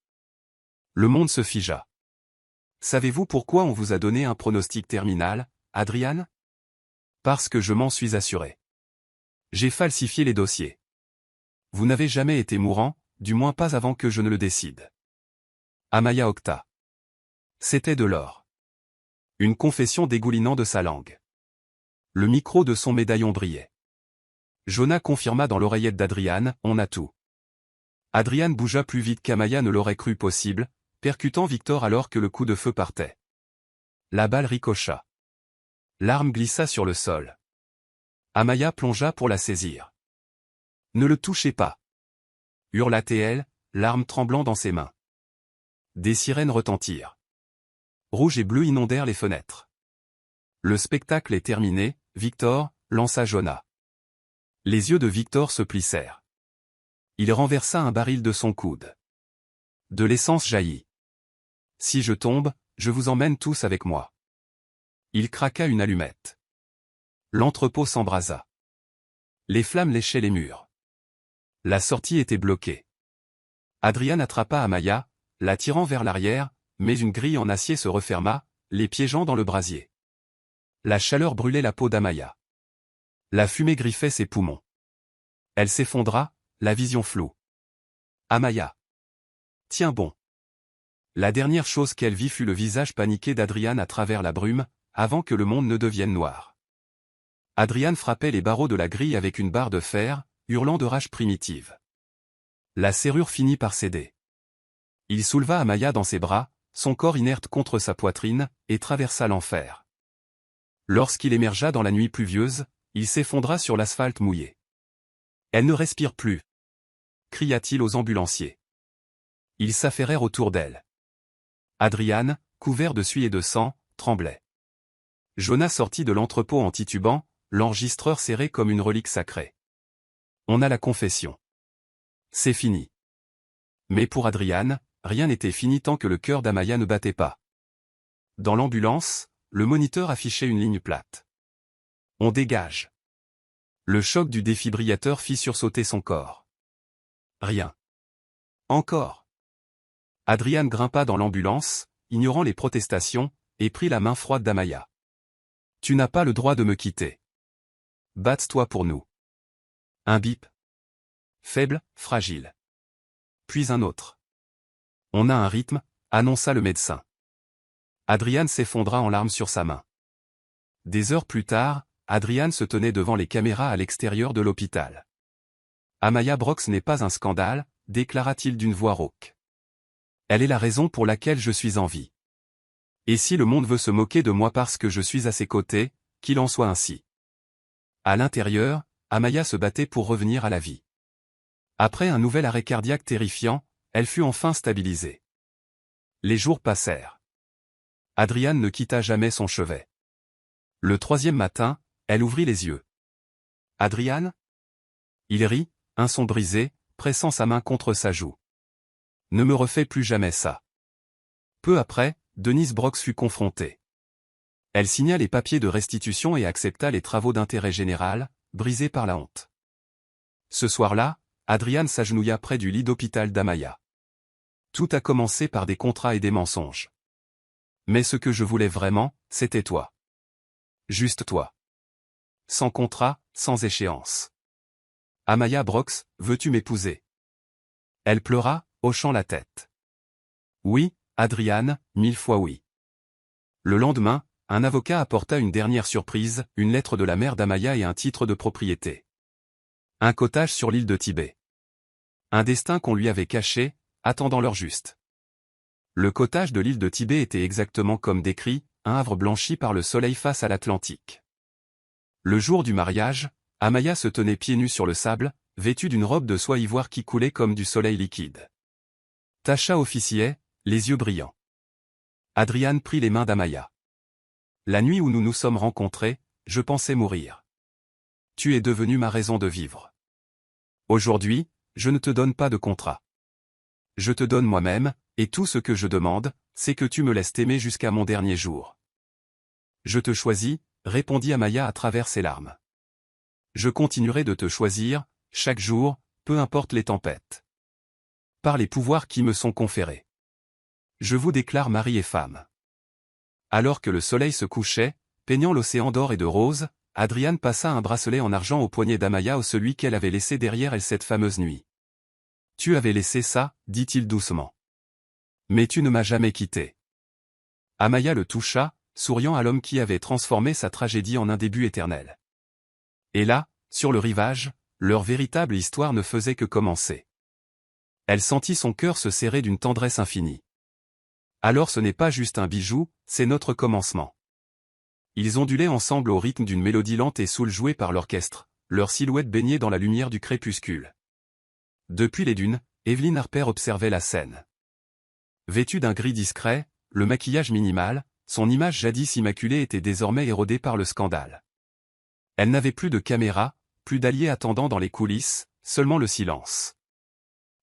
Le monde se figea. « Savez-vous pourquoi on vous a donné un pronostic terminal, Adrian? » « Parce que je m'en suis assuré. J'ai falsifié les dossiers. Vous n'avez jamais été mourant, du moins pas avant que je ne le décide. » Amaya octa. C'était de l'or. Une confession dégoulinant de sa langue. Le micro de son médaillon brillait. Jonah confirma dans l'oreillette d'Adrian, « On a tout. » Adrian bougea plus vite qu'Amaya ne l'aurait cru possible, percutant Victor alors que le coup de feu partait. La balle ricocha. L'arme glissa sur le sol. Amaya plongea pour la saisir. « Ne le touchez pas !» hurla-t-elle, l'arme tremblant dans ses mains. Des sirènes retentirent. Rouge et bleu inondèrent les fenêtres. « Le spectacle est terminé, Victor », lança Jonah. Les yeux de Victor se plissèrent. Il renversa un baril de son coude. De l'essence jaillit. « Si je tombe, je vous emmène tous avec moi. » Il craqua une allumette. L'entrepôt s'embrasa. Les flammes léchaient les murs. La sortie était bloquée. Adrian attrapa Amaya, la tirant vers l'arrière, mais une grille en acier se referma, les piégeant dans le brasier. La chaleur brûlait la peau d'Amaya. La fumée griffait ses poumons. Elle s'effondra, la vision floue. Amaya. Tiens bon. La dernière chose qu'elle vit fut le visage paniqué d'Adrian à travers la brume, avant que le monde ne devienne noir. Adrian frappait les barreaux de la grille avec une barre de fer, hurlant de rage primitive. La serrure finit par céder. Il souleva Amaya dans ses bras, son corps inerte contre sa poitrine, et traversa l'enfer. Lorsqu'il émergea dans la nuit pluvieuse, il s'effondra sur l'asphalte mouillé. « Elle ne respire plus !» cria-t-il aux ambulanciers. Ils s'affairèrent autour d'elle. Adrian, couvert de suie et de sang, tremblait. Jonah sortit de l'entrepôt en titubant, l'enregistreur serré comme une relique sacrée. On a la confession. C'est fini. Mais pour Adrian, rien n'était fini tant que le cœur d'Amaya ne battait pas. Dans l'ambulance, le moniteur affichait une ligne plate. On dégage. Le choc du défibrillateur fit sursauter son corps. Rien. Encore. Adrian grimpa dans l'ambulance, ignorant les protestations, et prit la main froide d'Amaya. « Tu n'as pas le droit de me quitter. Batte-toi pour nous. » Un bip. Faible, fragile. Puis un autre. « On a un rythme », annonça le médecin. Adrian s'effondra en larmes sur sa main. Des heures plus tard, Adrian se tenait devant les caméras à l'extérieur de l'hôpital. Amaya Brox n'est pas un scandale, déclara-t-il d'une voix rauque. Elle est la raison pour laquelle je suis en vie. Et si le monde veut se moquer de moi parce que je suis à ses côtés, qu'il en soit ainsi. À l'intérieur, Amaya se battait pour revenir à la vie. Après un nouvel arrêt cardiaque terrifiant, elle fut enfin stabilisée. Les jours passèrent. Adrian ne quitta jamais son chevet. Le 3e matin, elle ouvrit les yeux. « Adrian ?» Il rit, un son brisé, pressant sa main contre sa joue. « Ne me refais plus jamais ça. » Peu après, Denise Brox fut confrontée. Elle signa les papiers de restitution et accepta les travaux d'intérêt général, brisés par la honte. Ce soir-là, Adrian s'agenouilla près du lit d'hôpital d'Amaya. Tout a commencé par des contrats et des mensonges. Mais ce que je voulais vraiment, c'était toi. Juste toi. Sans contrat, sans échéance. Amaya Brox, veux-tu m'épouser? Elle pleura, hochant la tête. Oui, Adrian, 1000 fois oui. Le lendemain, un avocat apporta une dernière surprise, une lettre de la mère d'Amaya et un titre de propriété. Un cottage sur l'île de Tibet. Un destin qu'on lui avait caché, attendant l'heure juste. Le cottage de l'île de Tibet était exactement comme décrit, un havre blanchi par le soleil face à l'Atlantique. Le jour du mariage, Amaya se tenait pieds nus sur le sable, vêtue d'une robe de soie ivoire qui coulait comme du soleil liquide. Tasha officiait, les yeux brillants. Adrian prit les mains d'Amaya. La nuit où nous nous sommes rencontrés, je pensais mourir. Tu es devenue ma raison de vivre. Aujourd'hui, je ne te donne pas de contrat. Je te donne moi-même, et tout ce que je demande, c'est que tu me laisses t'aimer jusqu'à mon dernier jour. Je te choisis, répondit Amaya à travers ses larmes. Je continuerai de te choisir, chaque jour, peu importe les tempêtes. Par les pouvoirs qui me sont conférés. Je vous déclare mari et femme. Alors que le soleil se couchait, peignant l'océan d'or et de rose, Adrian passa un bracelet en argent au poignet d'Amaya au celui qu'elle avait laissé derrière elle cette fameuse nuit. Tu avais laissé ça, dit-il doucement. Mais tu ne m'as jamais quitté. Amaya le toucha, souriant à l'homme qui avait transformé sa tragédie en un début éternel. Et là, sur le rivage, leur véritable histoire ne faisait que commencer. Elle sentit son cœur se serrer d'une tendresse infinie. Alors ce n'est pas juste un bijou, c'est notre commencement. Ils ondulaient ensemble au rythme d'une mélodie lente et soul jouée par l'orchestre, leurs silhouettes baignées dans la lumière du crépuscule. Depuis les dunes, Evelyn Harper observait la scène. Vêtue d'un gris discret, le maquillage minimal, son image jadis immaculée était désormais érodée par le scandale. Elle n'avait plus de caméra, plus d'alliés attendant dans les coulisses, seulement le silence.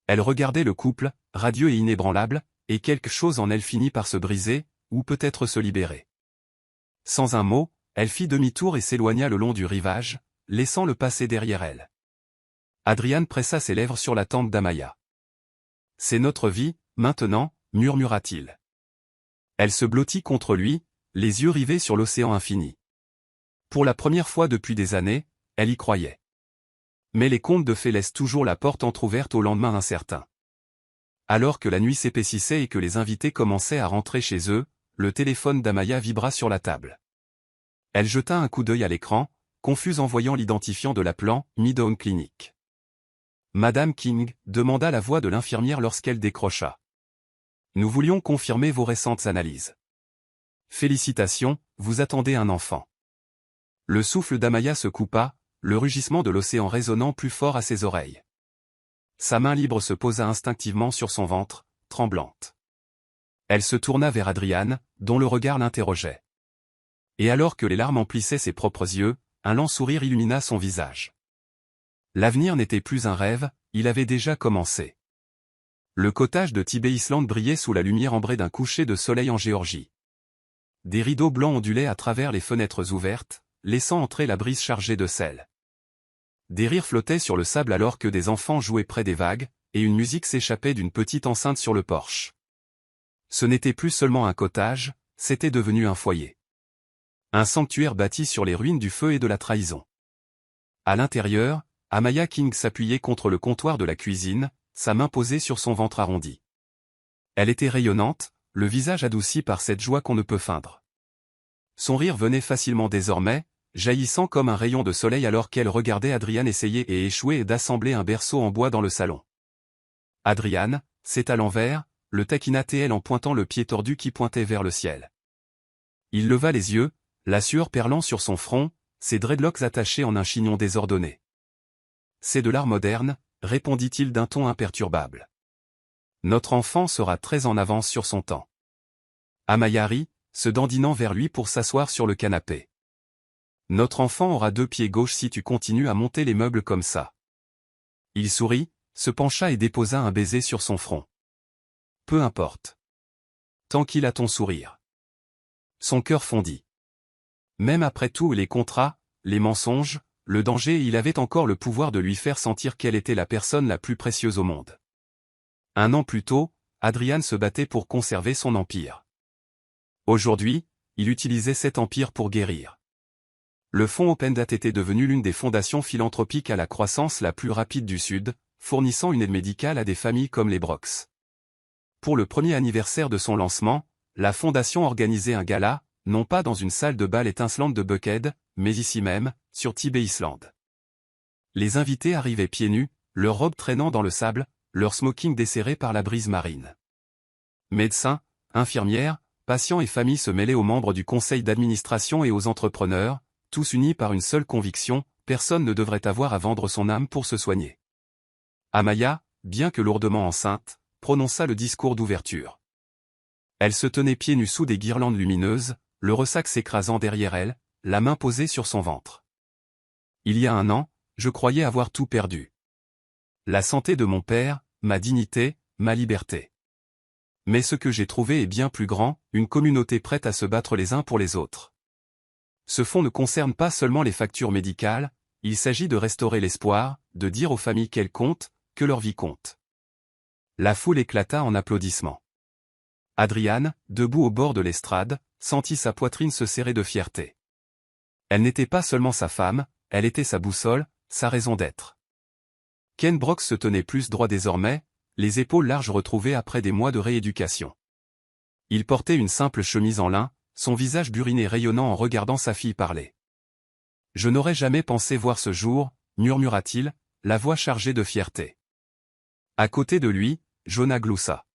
Elle regardait le couple, radieux et inébranlable, et quelque chose en elle finit par se briser, ou peut-être se libérer. Sans un mot, elle fit demi-tour et s'éloigna le long du rivage, laissant le passé derrière elle. Adrian pressa ses lèvres sur la tempe d'Amaya. « C'est notre vie, maintenant », murmura-t-il. Elle se blottit contre lui, les yeux rivés sur l'océan infini. Pour la première fois depuis des années, elle y croyait. Mais les contes de fées laissent toujours la porte entr'ouverte au lendemain incertain. Alors que la nuit s'épaississait et que les invités commençaient à rentrer chez eux, le téléphone d'Amaya vibra sur la table. Elle jeta un coup d'œil à l'écran, confuse en voyant l'identifiant de l'appelant « Midtown Clinic ». « Madame King », demanda la voix de l'infirmière lorsqu'elle décrocha. « Nous voulions confirmer vos récentes analyses. »« Félicitations, vous attendez un enfant. » Le souffle d'Amaya se coupa, le rugissement de l'océan résonnant plus fort à ses oreilles. Sa main libre se posa instinctivement sur son ventre, tremblante. Elle se tourna vers Adrian, dont le regard l'interrogeait. Et alors que les larmes emplissaient ses propres yeux, un lent sourire illumina son visage. L'avenir n'était plus un rêve, il avait déjà commencé. Le cottage de Tibet Island brillait sous la lumière ambrée d'un coucher de soleil en Géorgie. Des rideaux blancs ondulaient à travers les fenêtres ouvertes, laissant entrer la brise chargée de sel. Des rires flottaient sur le sable alors que des enfants jouaient près des vagues, et une musique s'échappait d'une petite enceinte sur le porche. Ce n'était plus seulement un cottage, c'était devenu un foyer. Un sanctuaire bâti sur les ruines du feu et de la trahison. À l'intérieur, Amaya King s'appuyait contre le comptoir de la cuisine, sa main posée sur son ventre arrondi. Elle était rayonnante, le visage adouci par cette joie qu'on ne peut feindre. Son rire venait facilement désormais, jaillissant comme un rayon de soleil alors qu'elle regardait Adrian essayer et échouer d'assembler un berceau en bois dans le salon. Adrian, c'est à l'envers, le taquina-t-elle en pointant le pied tordu qui pointait vers le ciel. Il leva les yeux, la sueur perlant sur son front, ses dreadlocks attachés en un chignon désordonné. C'est de l'art moderne, répondit-il d'un ton imperturbable. Notre enfant sera très en avance sur son temps. Amaya rit, se dandinant vers lui pour s'asseoir sur le canapé. Notre enfant aura 2 pieds gauches si tu continues à monter les meubles comme ça. Il sourit, se pencha et déposa un baiser sur son front. Peu importe. Tant qu'il a ton sourire. Son cœur fondit. Même après tous les contrats, les mensonges, le danger, il avait encore le pouvoir de lui faire sentir qu'elle était la personne la plus précieuse au monde. 1 an plus tôt, Adrian se battait pour conserver son empire. Aujourd'hui, il utilisait cet empire pour guérir. Le fonds Opendat était devenu l'une des fondations philanthropiques à la croissance la plus rapide du Sud, fournissant une aide médicale à des familles comme les Brooks. Pour le premier anniversaire de son lancement, la fondation organisait un gala, non pas dans une salle de bal étincelante de Buckhead, mais ici même, sur Tibet Island. Les invités arrivaient pieds nus, leurs robes traînant dans le sable, leur smoking desserré par la brise marine. Médecins, infirmières, patients et familles se mêlaient aux membres du conseil d'administration et aux entrepreneurs, tous unis par une seule conviction, personne ne devrait avoir à vendre son âme pour se soigner. Amaya, bien que lourdement enceinte, prononça le discours d'ouverture. Elle se tenait pieds nus sous des guirlandes lumineuses, le ressac s'écrasant derrière elle, la main posée sur son ventre. Il y a 1 an, je croyais avoir tout perdu. La santé de mon père, ma dignité, ma liberté. Mais ce que j'ai trouvé est bien plus grand, une communauté prête à se battre les uns pour les autres. Ce fonds ne concerne pas seulement les factures médicales, il s'agit de restaurer l'espoir, de dire aux familles qu'elles comptent, que leur vie compte. La foule éclata en applaudissements. Adrian, debout au bord de l'estrade, sentit sa poitrine se serrer de fierté. Elle n'était pas seulement sa femme, elle était sa boussole, sa raison d'être. Ken Brooks se tenait plus droit désormais, les épaules larges retrouvées après des mois de rééducation. Il portait une simple chemise en lin, son visage buriné rayonnant en regardant sa fille parler. « Je n'aurais jamais pensé voir ce jour », murmura-t-il, la voix chargée de fierté. À côté de lui, Jonah gloussa.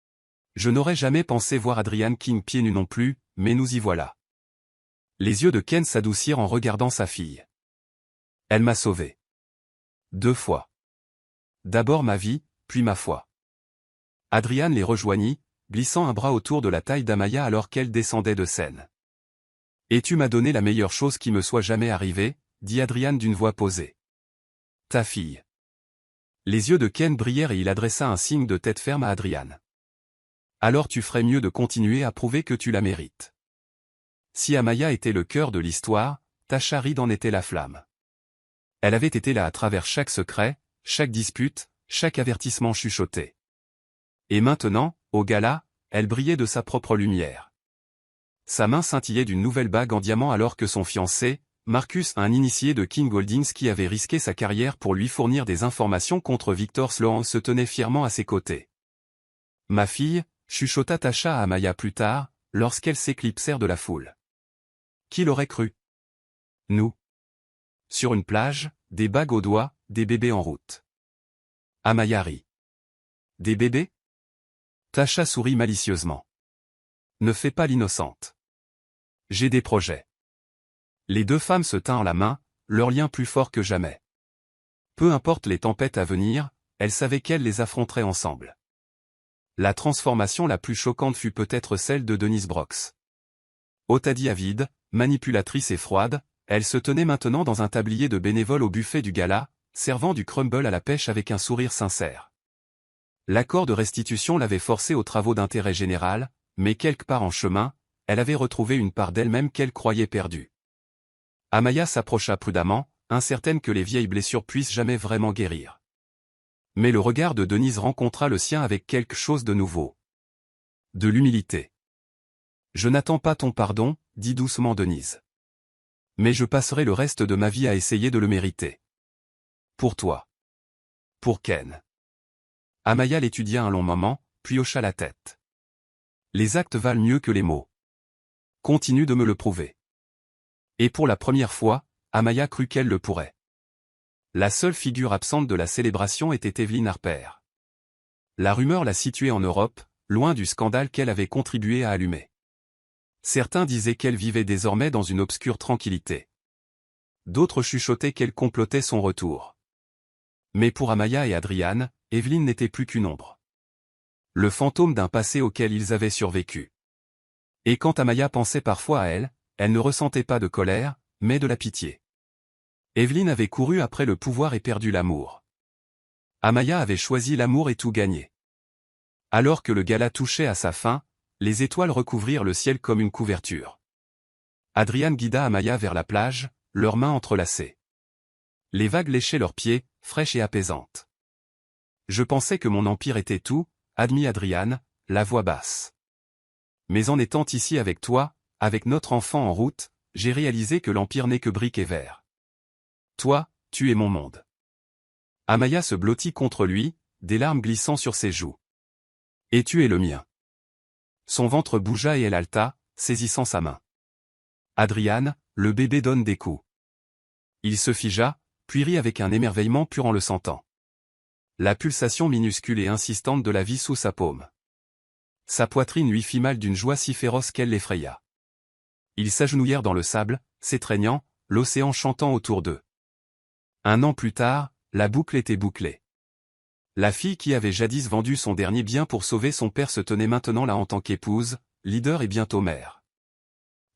« Je n'aurais jamais pensé voir Adrian King pieds nus non plus, mais nous y voilà. » Les yeux de Ken s'adoucirent en regardant sa fille. « Elle m'a sauvé. 2 fois. D'abord ma vie, puis ma foi. » Adrian les rejoignit, glissant un bras autour de la taille d'Amaya alors qu'elle descendait de scène. « Et tu m'as donné la meilleure chose qui me soit jamais arrivée, » dit Adrian d'une voix posée. « Ta fille. » Les yeux de Ken brillèrent et il adressa un signe de tête ferme à Adrian. « Alors tu ferais mieux de continuer à prouver que tu la mérites. » Si Amaya était le cœur de l'histoire, Tasha Reed en était la flamme. Elle avait été là à travers chaque secret, chaque dispute, chaque avertissement chuchoté. Et maintenant, au gala, elle brillait de sa propre lumière. Sa main scintillait d'une nouvelle bague en diamant alors que son fiancé, Marcus, un initié de King Holdings qui avait risqué sa carrière pour lui fournir des informations contre Victor Sloan, se tenait fièrement à ses côtés. « Ma fille », chuchota Tasha à Amaya plus tard, lorsqu'elles s'éclipsèrent de la foule. Qui l'aurait cru? Nous. Sur une plage, des bagues aux doigts, des bébés en route. Amaya rit. Des bébés? Tasha sourit malicieusement. Ne fais pas l'innocente. J'ai des projets. Les 2 femmes se tinrent la main, leur lien plus fort que jamais. Peu importe les tempêtes à venir, elles savaient qu'elles les affronteraient ensemble. La transformation la plus choquante fut peut-être celle de Denise Brooks. Otadie avide, manipulatrice et froide, elle se tenait maintenant dans un tablier de bénévole au buffet du gala, servant du crumble à la pêche avec un sourire sincère. L'accord de restitution l'avait forcée aux travaux d'intérêt général, mais quelque part en chemin, elle avait retrouvé une part d'elle-même qu'elle croyait perdue. Amaya s'approcha prudemment, incertaine que les vieilles blessures puissent jamais vraiment guérir. Mais le regard de Denise rencontra le sien avec quelque chose de nouveau. De l'humilité. « Je n'attends pas ton pardon, » dit doucement Denise. « Mais je passerai le reste de ma vie à essayer de le mériter. Pour toi. Pour Ken. » Amaya l'étudia un long moment, puis hocha la tête. « Les actes valent mieux que les mots. Continue de me le prouver. » Et pour la première fois, Amaya crut qu'elle le pourrait. La seule figure absente de la célébration était Evelyn Harper. La rumeur la situait en Europe, loin du scandale qu'elle avait contribué à allumer. Certains disaient qu'elle vivait désormais dans une obscure tranquillité. D'autres chuchotaient qu'elle complotait son retour. Mais pour Amaya et Adrian, Evelyn n'était plus qu'une ombre. Le fantôme d'un passé auquel ils avaient survécu. Et quand Amaya pensait parfois à elle, elle ne ressentait pas de colère, mais de la pitié. Evelyn avait couru après le pouvoir et perdu l'amour. Amaya avait choisi l'amour et tout gagné. Alors que le gala touchait à sa fin, les étoiles recouvrirent le ciel comme une couverture. Adrian guida Amaya vers la plage, leurs mains entrelacées. Les vagues léchaient leurs pieds, fraîches et apaisantes. Je pensais que mon empire était tout, admit Adrian, la voix basse. Mais en étant ici avec toi, avec notre enfant en route, j'ai réalisé que l'empire n'est que briques et verre. Toi, tu es mon monde. Amaya se blottit contre lui, des larmes glissant sur ses joues. Et tu es le mien. Son ventre bougea et elle haleta, saisissant sa main. Adrian, le bébé donne des coups. Il se figea, puis rit avec un émerveillement pur en le sentant. La pulsation minuscule et insistante de la vie sous sa paume. Sa poitrine lui fit mal d'une joie si féroce qu'elle l'effraya. Ils s'agenouillèrent dans le sable, s'étreignant, l'océan chantant autour d'eux. 1 an plus tard, la boucle était bouclée. La fille qui avait jadis vendu son dernier bien pour sauver son père se tenait maintenant là en tant qu'épouse, leader et bientôt mère.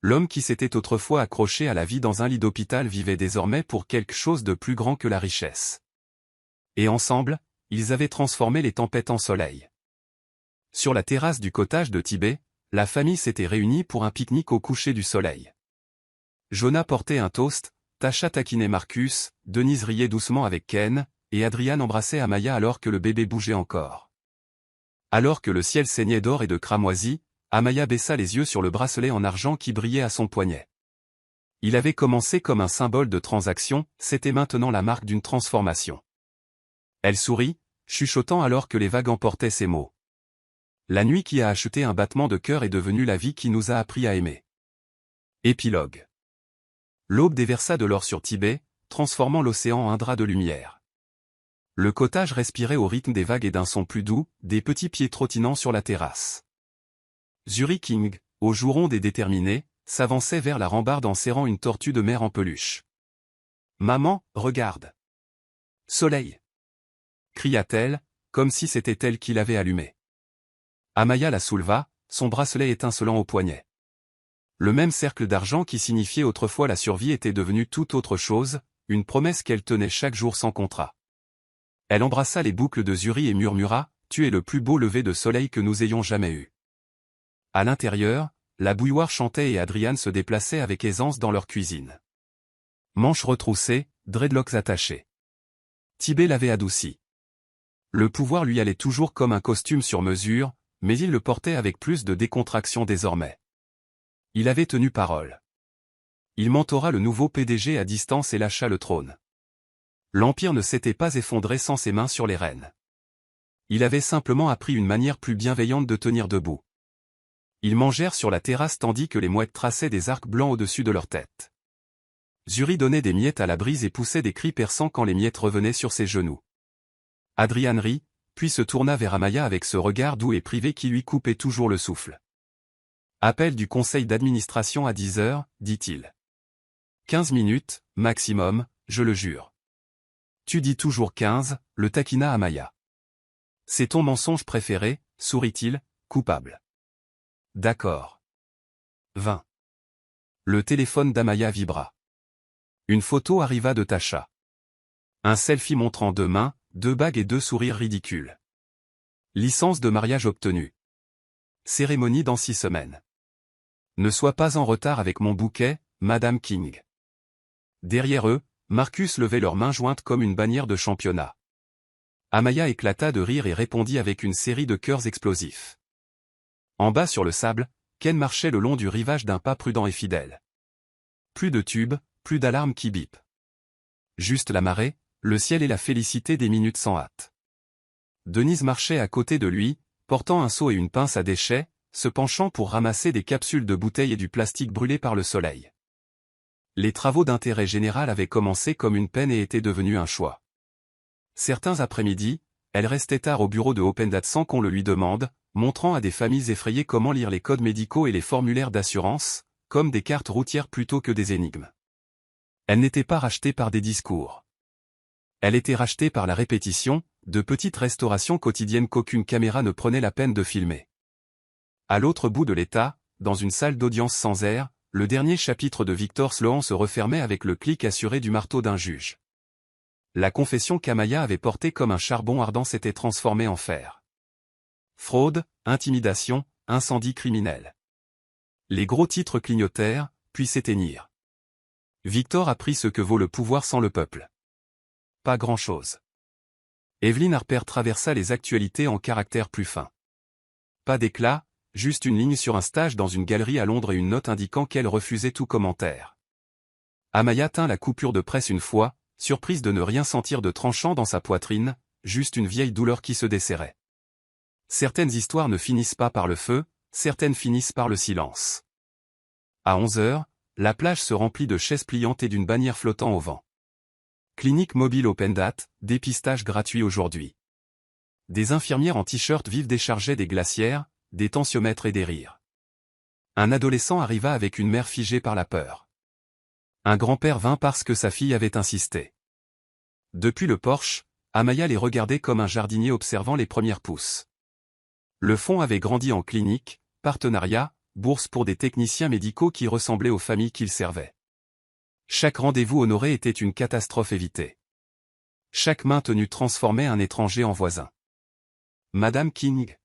L'homme qui s'était autrefois accroché à la vie dans un lit d'hôpital vivait désormais pour quelque chose de plus grand que la richesse. Et ensemble, ils avaient transformé les tempêtes en soleil. Sur la terrasse du cottage de Tibet, la famille s'était réunie pour un pique-nique au coucher du soleil. Jonah portait un toast, Tasha taquinait Marcus, Denise riait doucement avec Ken, et Adrian embrassait Amaya alors que le bébé bougeait encore. Alors que le ciel saignait d'or et de cramoisi, Amaya baissa les yeux sur le bracelet en argent qui brillait à son poignet. Il avait commencé comme un symbole de transaction, c'était maintenant la marque d'une transformation. Elle sourit, chuchotant alors que les vagues emportaient ses mots. La nuit qui a acheté un battement de cœur est devenue la vie qui nous a appris à aimer. Épilogue. L'aube déversa de l'or sur Tibet, transformant l'océan en un drap de lumière. Le cottage respirait au rythme des vagues et d'un son plus doux, des petits pieds trottinant sur la terrasse. Zuri King, aux joues rondes et déterminées, s'avançait vers la rambarde en serrant une tortue de mer en peluche. « Maman, regarde !»« Soleil !» cria-t-elle, comme si c'était elle qui l'avait allumé. Amaya la souleva, son bracelet étincelant au poignet. Le même cercle d'argent qui signifiait autrefois la survie était devenu tout autre chose, une promesse qu'elle tenait chaque jour sans contrat. Elle embrassa les boucles de Zuri et murmura, « Tu es le plus beau lever de soleil que nous ayons jamais eu. » À l'intérieur, la bouilloire chantait et Adrian se déplaçait avec aisance dans leur cuisine. Manches retroussées, dreadlocks attachés. Tibet l'avait adouci. Le pouvoir lui allait toujours comme un costume sur mesure, mais il le portait avec plus de décontraction désormais. Il avait tenu parole. Il mentora le nouveau PDG à distance et lâcha le trône. L'Empire ne s'était pas effondré sans ses mains sur les rênes. Il avait simplement appris une manière plus bienveillante de tenir debout. Ils mangèrent sur la terrasse tandis que les mouettes traçaient des arcs blancs au-dessus de leur tête. Zuri donnait des miettes à la brise et poussait des cris perçants quand les miettes revenaient sur ses genoux. Adrian rit, puis se tourna vers Amaya avec ce regard doux et privé qui lui coupait toujours le souffle. « Appel du conseil d'administration à 10 heures, dit-il. 15 minutes, maximum, je le jure. » Tu dis toujours 15, le taquina Amaya. C'est ton mensonge préféré, sourit-il, coupable. D'accord. 20. Le téléphone d'Amaya vibra. Une photo arriva de Tasha. Un selfie montrant 2 mains, 2 bagues et 2 sourires ridicules. Licence de mariage obtenue. Cérémonie dans 6 semaines. Ne sois pas en retard avec mon bouquet, Madame King. Derrière eux, Marcus levait leurs mains jointes comme une bannière de championnat. Amaya éclata de rire et répondit avec une série de cœurs explosifs. En bas sur le sable, Ken marchait le long du rivage d'un pas prudent et fidèle. Plus de tubes, plus d'alarmes qui bipent. Juste la marée, le ciel et la félicité des minutes sans hâte. Denise marchait à côté de lui, portant un seau et une pince à déchets, se penchant pour ramasser des capsules de bouteilles et du plastique brûlé par le soleil. Les travaux d'intérêt général avaient commencé comme une peine et étaient devenus un choix. Certains après-midi, elle restait tard au bureau de Opendat sans qu'on le lui demande, montrant à des familles effrayées comment lire les codes médicaux et les formulaires d'assurance, comme des cartes routières plutôt que des énigmes. Elle n'était pas rachetée par des discours. Elle était rachetée par la répétition, de petites restaurations quotidiennes qu'aucune caméra ne prenait la peine de filmer. À l'autre bout de l'État, dans une salle d'audience sans air, le dernier chapitre de Victor Sloan se refermait avec le clic assuré du marteau d'un juge. La confession qu'Amaya avait portée comme un charbon ardent s'était transformée en fer. Fraude, intimidation, incendie criminel. Les gros titres clignotèrent, puis s'éteignirent. Victor apprit ce que vaut le pouvoir sans le peuple. Pas grand-chose. Evelyn Harper traversa les actualités en caractères plus fins. Pas d'éclat, juste une ligne sur un stage dans une galerie à Londres et une note indiquant qu'elle refusait tout commentaire. Amaya tint la coupure de presse une fois, surprise de ne rien sentir de tranchant dans sa poitrine, juste une vieille douleur qui se desserrait. Certaines histoires ne finissent pas par le feu, certaines finissent par le silence. À 11 heures, la plage se remplit de chaises pliantes et d'une bannière flottant au vent. Clinique mobile Opendat, dépistage gratuit aujourd'hui. Des infirmières en t-shirt vives déchargeaient des glacières, des tensiomètres et des rires. Un adolescent arriva avec une mère figée par la peur. Un grand-père vint parce que sa fille avait insisté. Depuis le porche, Amaya les regardait comme un jardinier observant les premières pousses. Le fonds avait grandi en clinique, partenariat, bourse pour des techniciens médicaux qui ressemblaient aux familles qu'ils servaient. Chaque rendez-vous honoré était une catastrophe évitée. Chaque main tenue transformait un étranger en voisin. Madame King.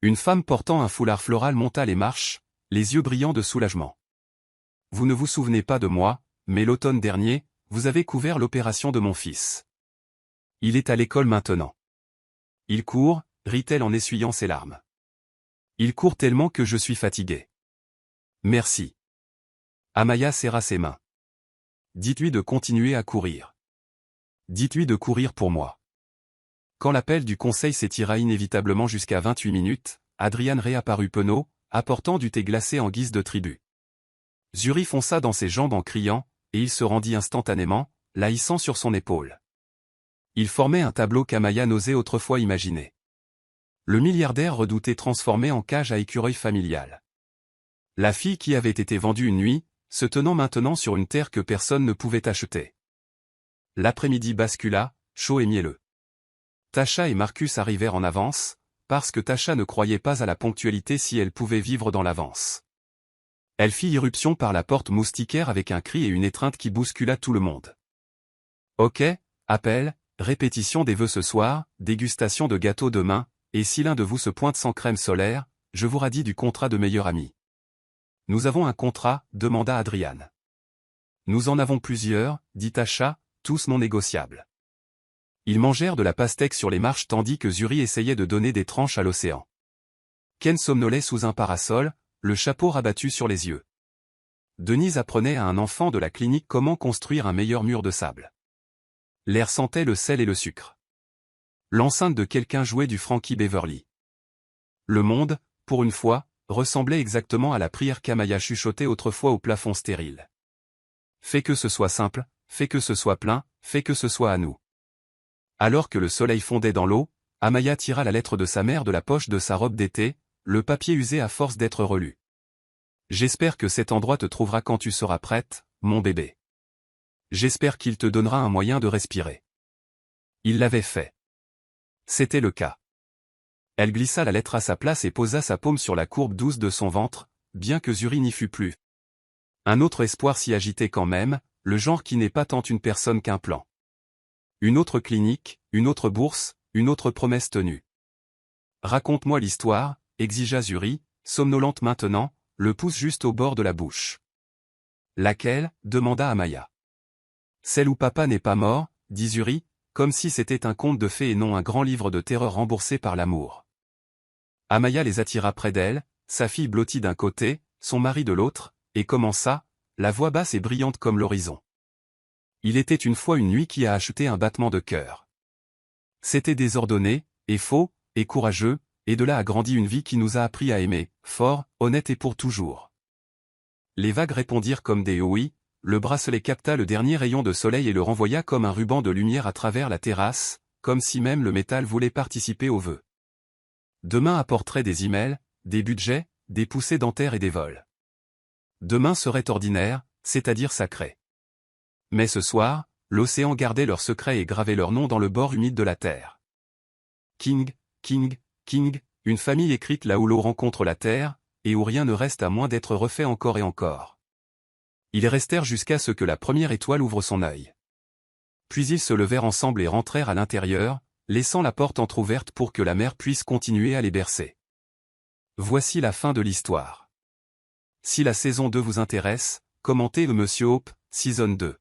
Une femme portant un foulard floral monta les marches, les yeux brillants de soulagement. Vous ne vous souvenez pas de moi, mais l'automne dernier, vous avez couvert l'opération de mon fils. Il est à l'école maintenant. Il court, rit-elle en essuyant ses larmes. Il court tellement que je suis fatiguée. Merci. Amaya serra ses mains. Dites-lui de continuer à courir. Dites-lui de courir pour moi. Quand l'appel du conseil s'étira inévitablement jusqu'à 28 minutes, Adrian réapparut penaud, apportant du thé glacé en guise de tribut. Zuri fonça dans ses jambes en criant, et il se rendit instantanément, la hissant sur son épaule. Il formait un tableau qu'Amaya n'osait autrefois imaginer. Le milliardaire redouté transformé en cage à écureuil familial. La fille qui avait été vendue une nuit, se tenant maintenant sur une terre que personne ne pouvait acheter. L'après-midi bascula, chaud et mielleux. Tasha et Marcus arrivèrent en avance, parce que Tasha ne croyait pas à la ponctualité si elle pouvait vivre dans l'avance. Elle fit irruption par la porte moustiquaire avec un cri et une étreinte qui bouscula tout le monde. Ok, appel, répétition des vœux ce soir, dégustation de gâteau demain, et si l'un de vous se pointe sans crème solaire, je vous radis du contrat de meilleur ami. Nous avons un contrat, demanda Adrian. Nous en avons plusieurs, dit Tasha, tous non négociables. Ils mangèrent de la pastèque sur les marches tandis que Zuri essayait de donner des tranches à l'océan. Ken somnolait sous un parasol, le chapeau rabattu sur les yeux. Denise apprenait à un enfant de la clinique comment construire un meilleur mur de sable. L'air sentait le sel et le sucre. L'enceinte de quelqu'un jouait du Frankie Beverly. Le monde, pour une fois, ressemblait exactement à la prière qu'Amaya chuchotait autrefois au plafond stérile. Fais que ce soit simple, fais que ce soit plein, fais que ce soit à nous. Alors que le soleil fondait dans l'eau, Amaya tira la lettre de sa mère de la poche de sa robe d'été, le papier usé à force d'être relu. J'espère que cet endroit te trouvera quand tu seras prête, mon bébé. J'espère qu'il te donnera un moyen de respirer. Il l'avait fait. C'était le cas. Elle glissa la lettre à sa place et posa sa paume sur la courbe douce de son ventre, bien que Zuri n'y fût plus. Un autre espoir s'y agitait quand même, le genre qui n'est pas tant une personne qu'un plan. Une autre clinique, une autre bourse, une autre promesse tenue. Raconte-moi l'histoire, exigea Zuri, somnolente maintenant, le pouce juste au bord de la bouche. Laquelle, demanda Amaya. Celle où papa n'est pas mort, dit Zuri, comme si c'était un conte de fées et non un grand livre de terreur remboursé par l'amour. Amaya les attira près d'elle, sa fille blottie d'un côté, son mari de l'autre, et commença, la voix basse et brillante comme l'horizon. Il était une fois une nuit qui a acheté un battement de cœur. C'était désordonné, et faux, et courageux, et de là a grandi une vie qui nous a appris à aimer, fort, honnête et pour toujours. Les vagues répondirent comme des oui, le bracelet capta le dernier rayon de soleil et le renvoya comme un ruban de lumière à travers la terrasse, comme si même le métal voulait participer au vœu. Demain apporterait des emails, des budgets, des poussées dentaires et des vols. Demain serait ordinaire, c'est-à-dire sacré. Mais ce soir, l'océan gardait leurs secrets et gravait leurs noms dans le bord humide de la terre. King, King, King, une famille écrite là où l'eau rencontre la terre, et où rien ne reste à moins d'être refait encore et encore. Ils restèrent jusqu'à ce que la première étoile ouvre son œil. Puis ils se levèrent ensemble et rentrèrent à l'intérieur, laissant la porte entr'ouverte pour que la mer puisse continuer à les bercer. Voici la fin de l'histoire. Si la saison 2 vous intéresse, commentez Monsieur Hope, Season 2.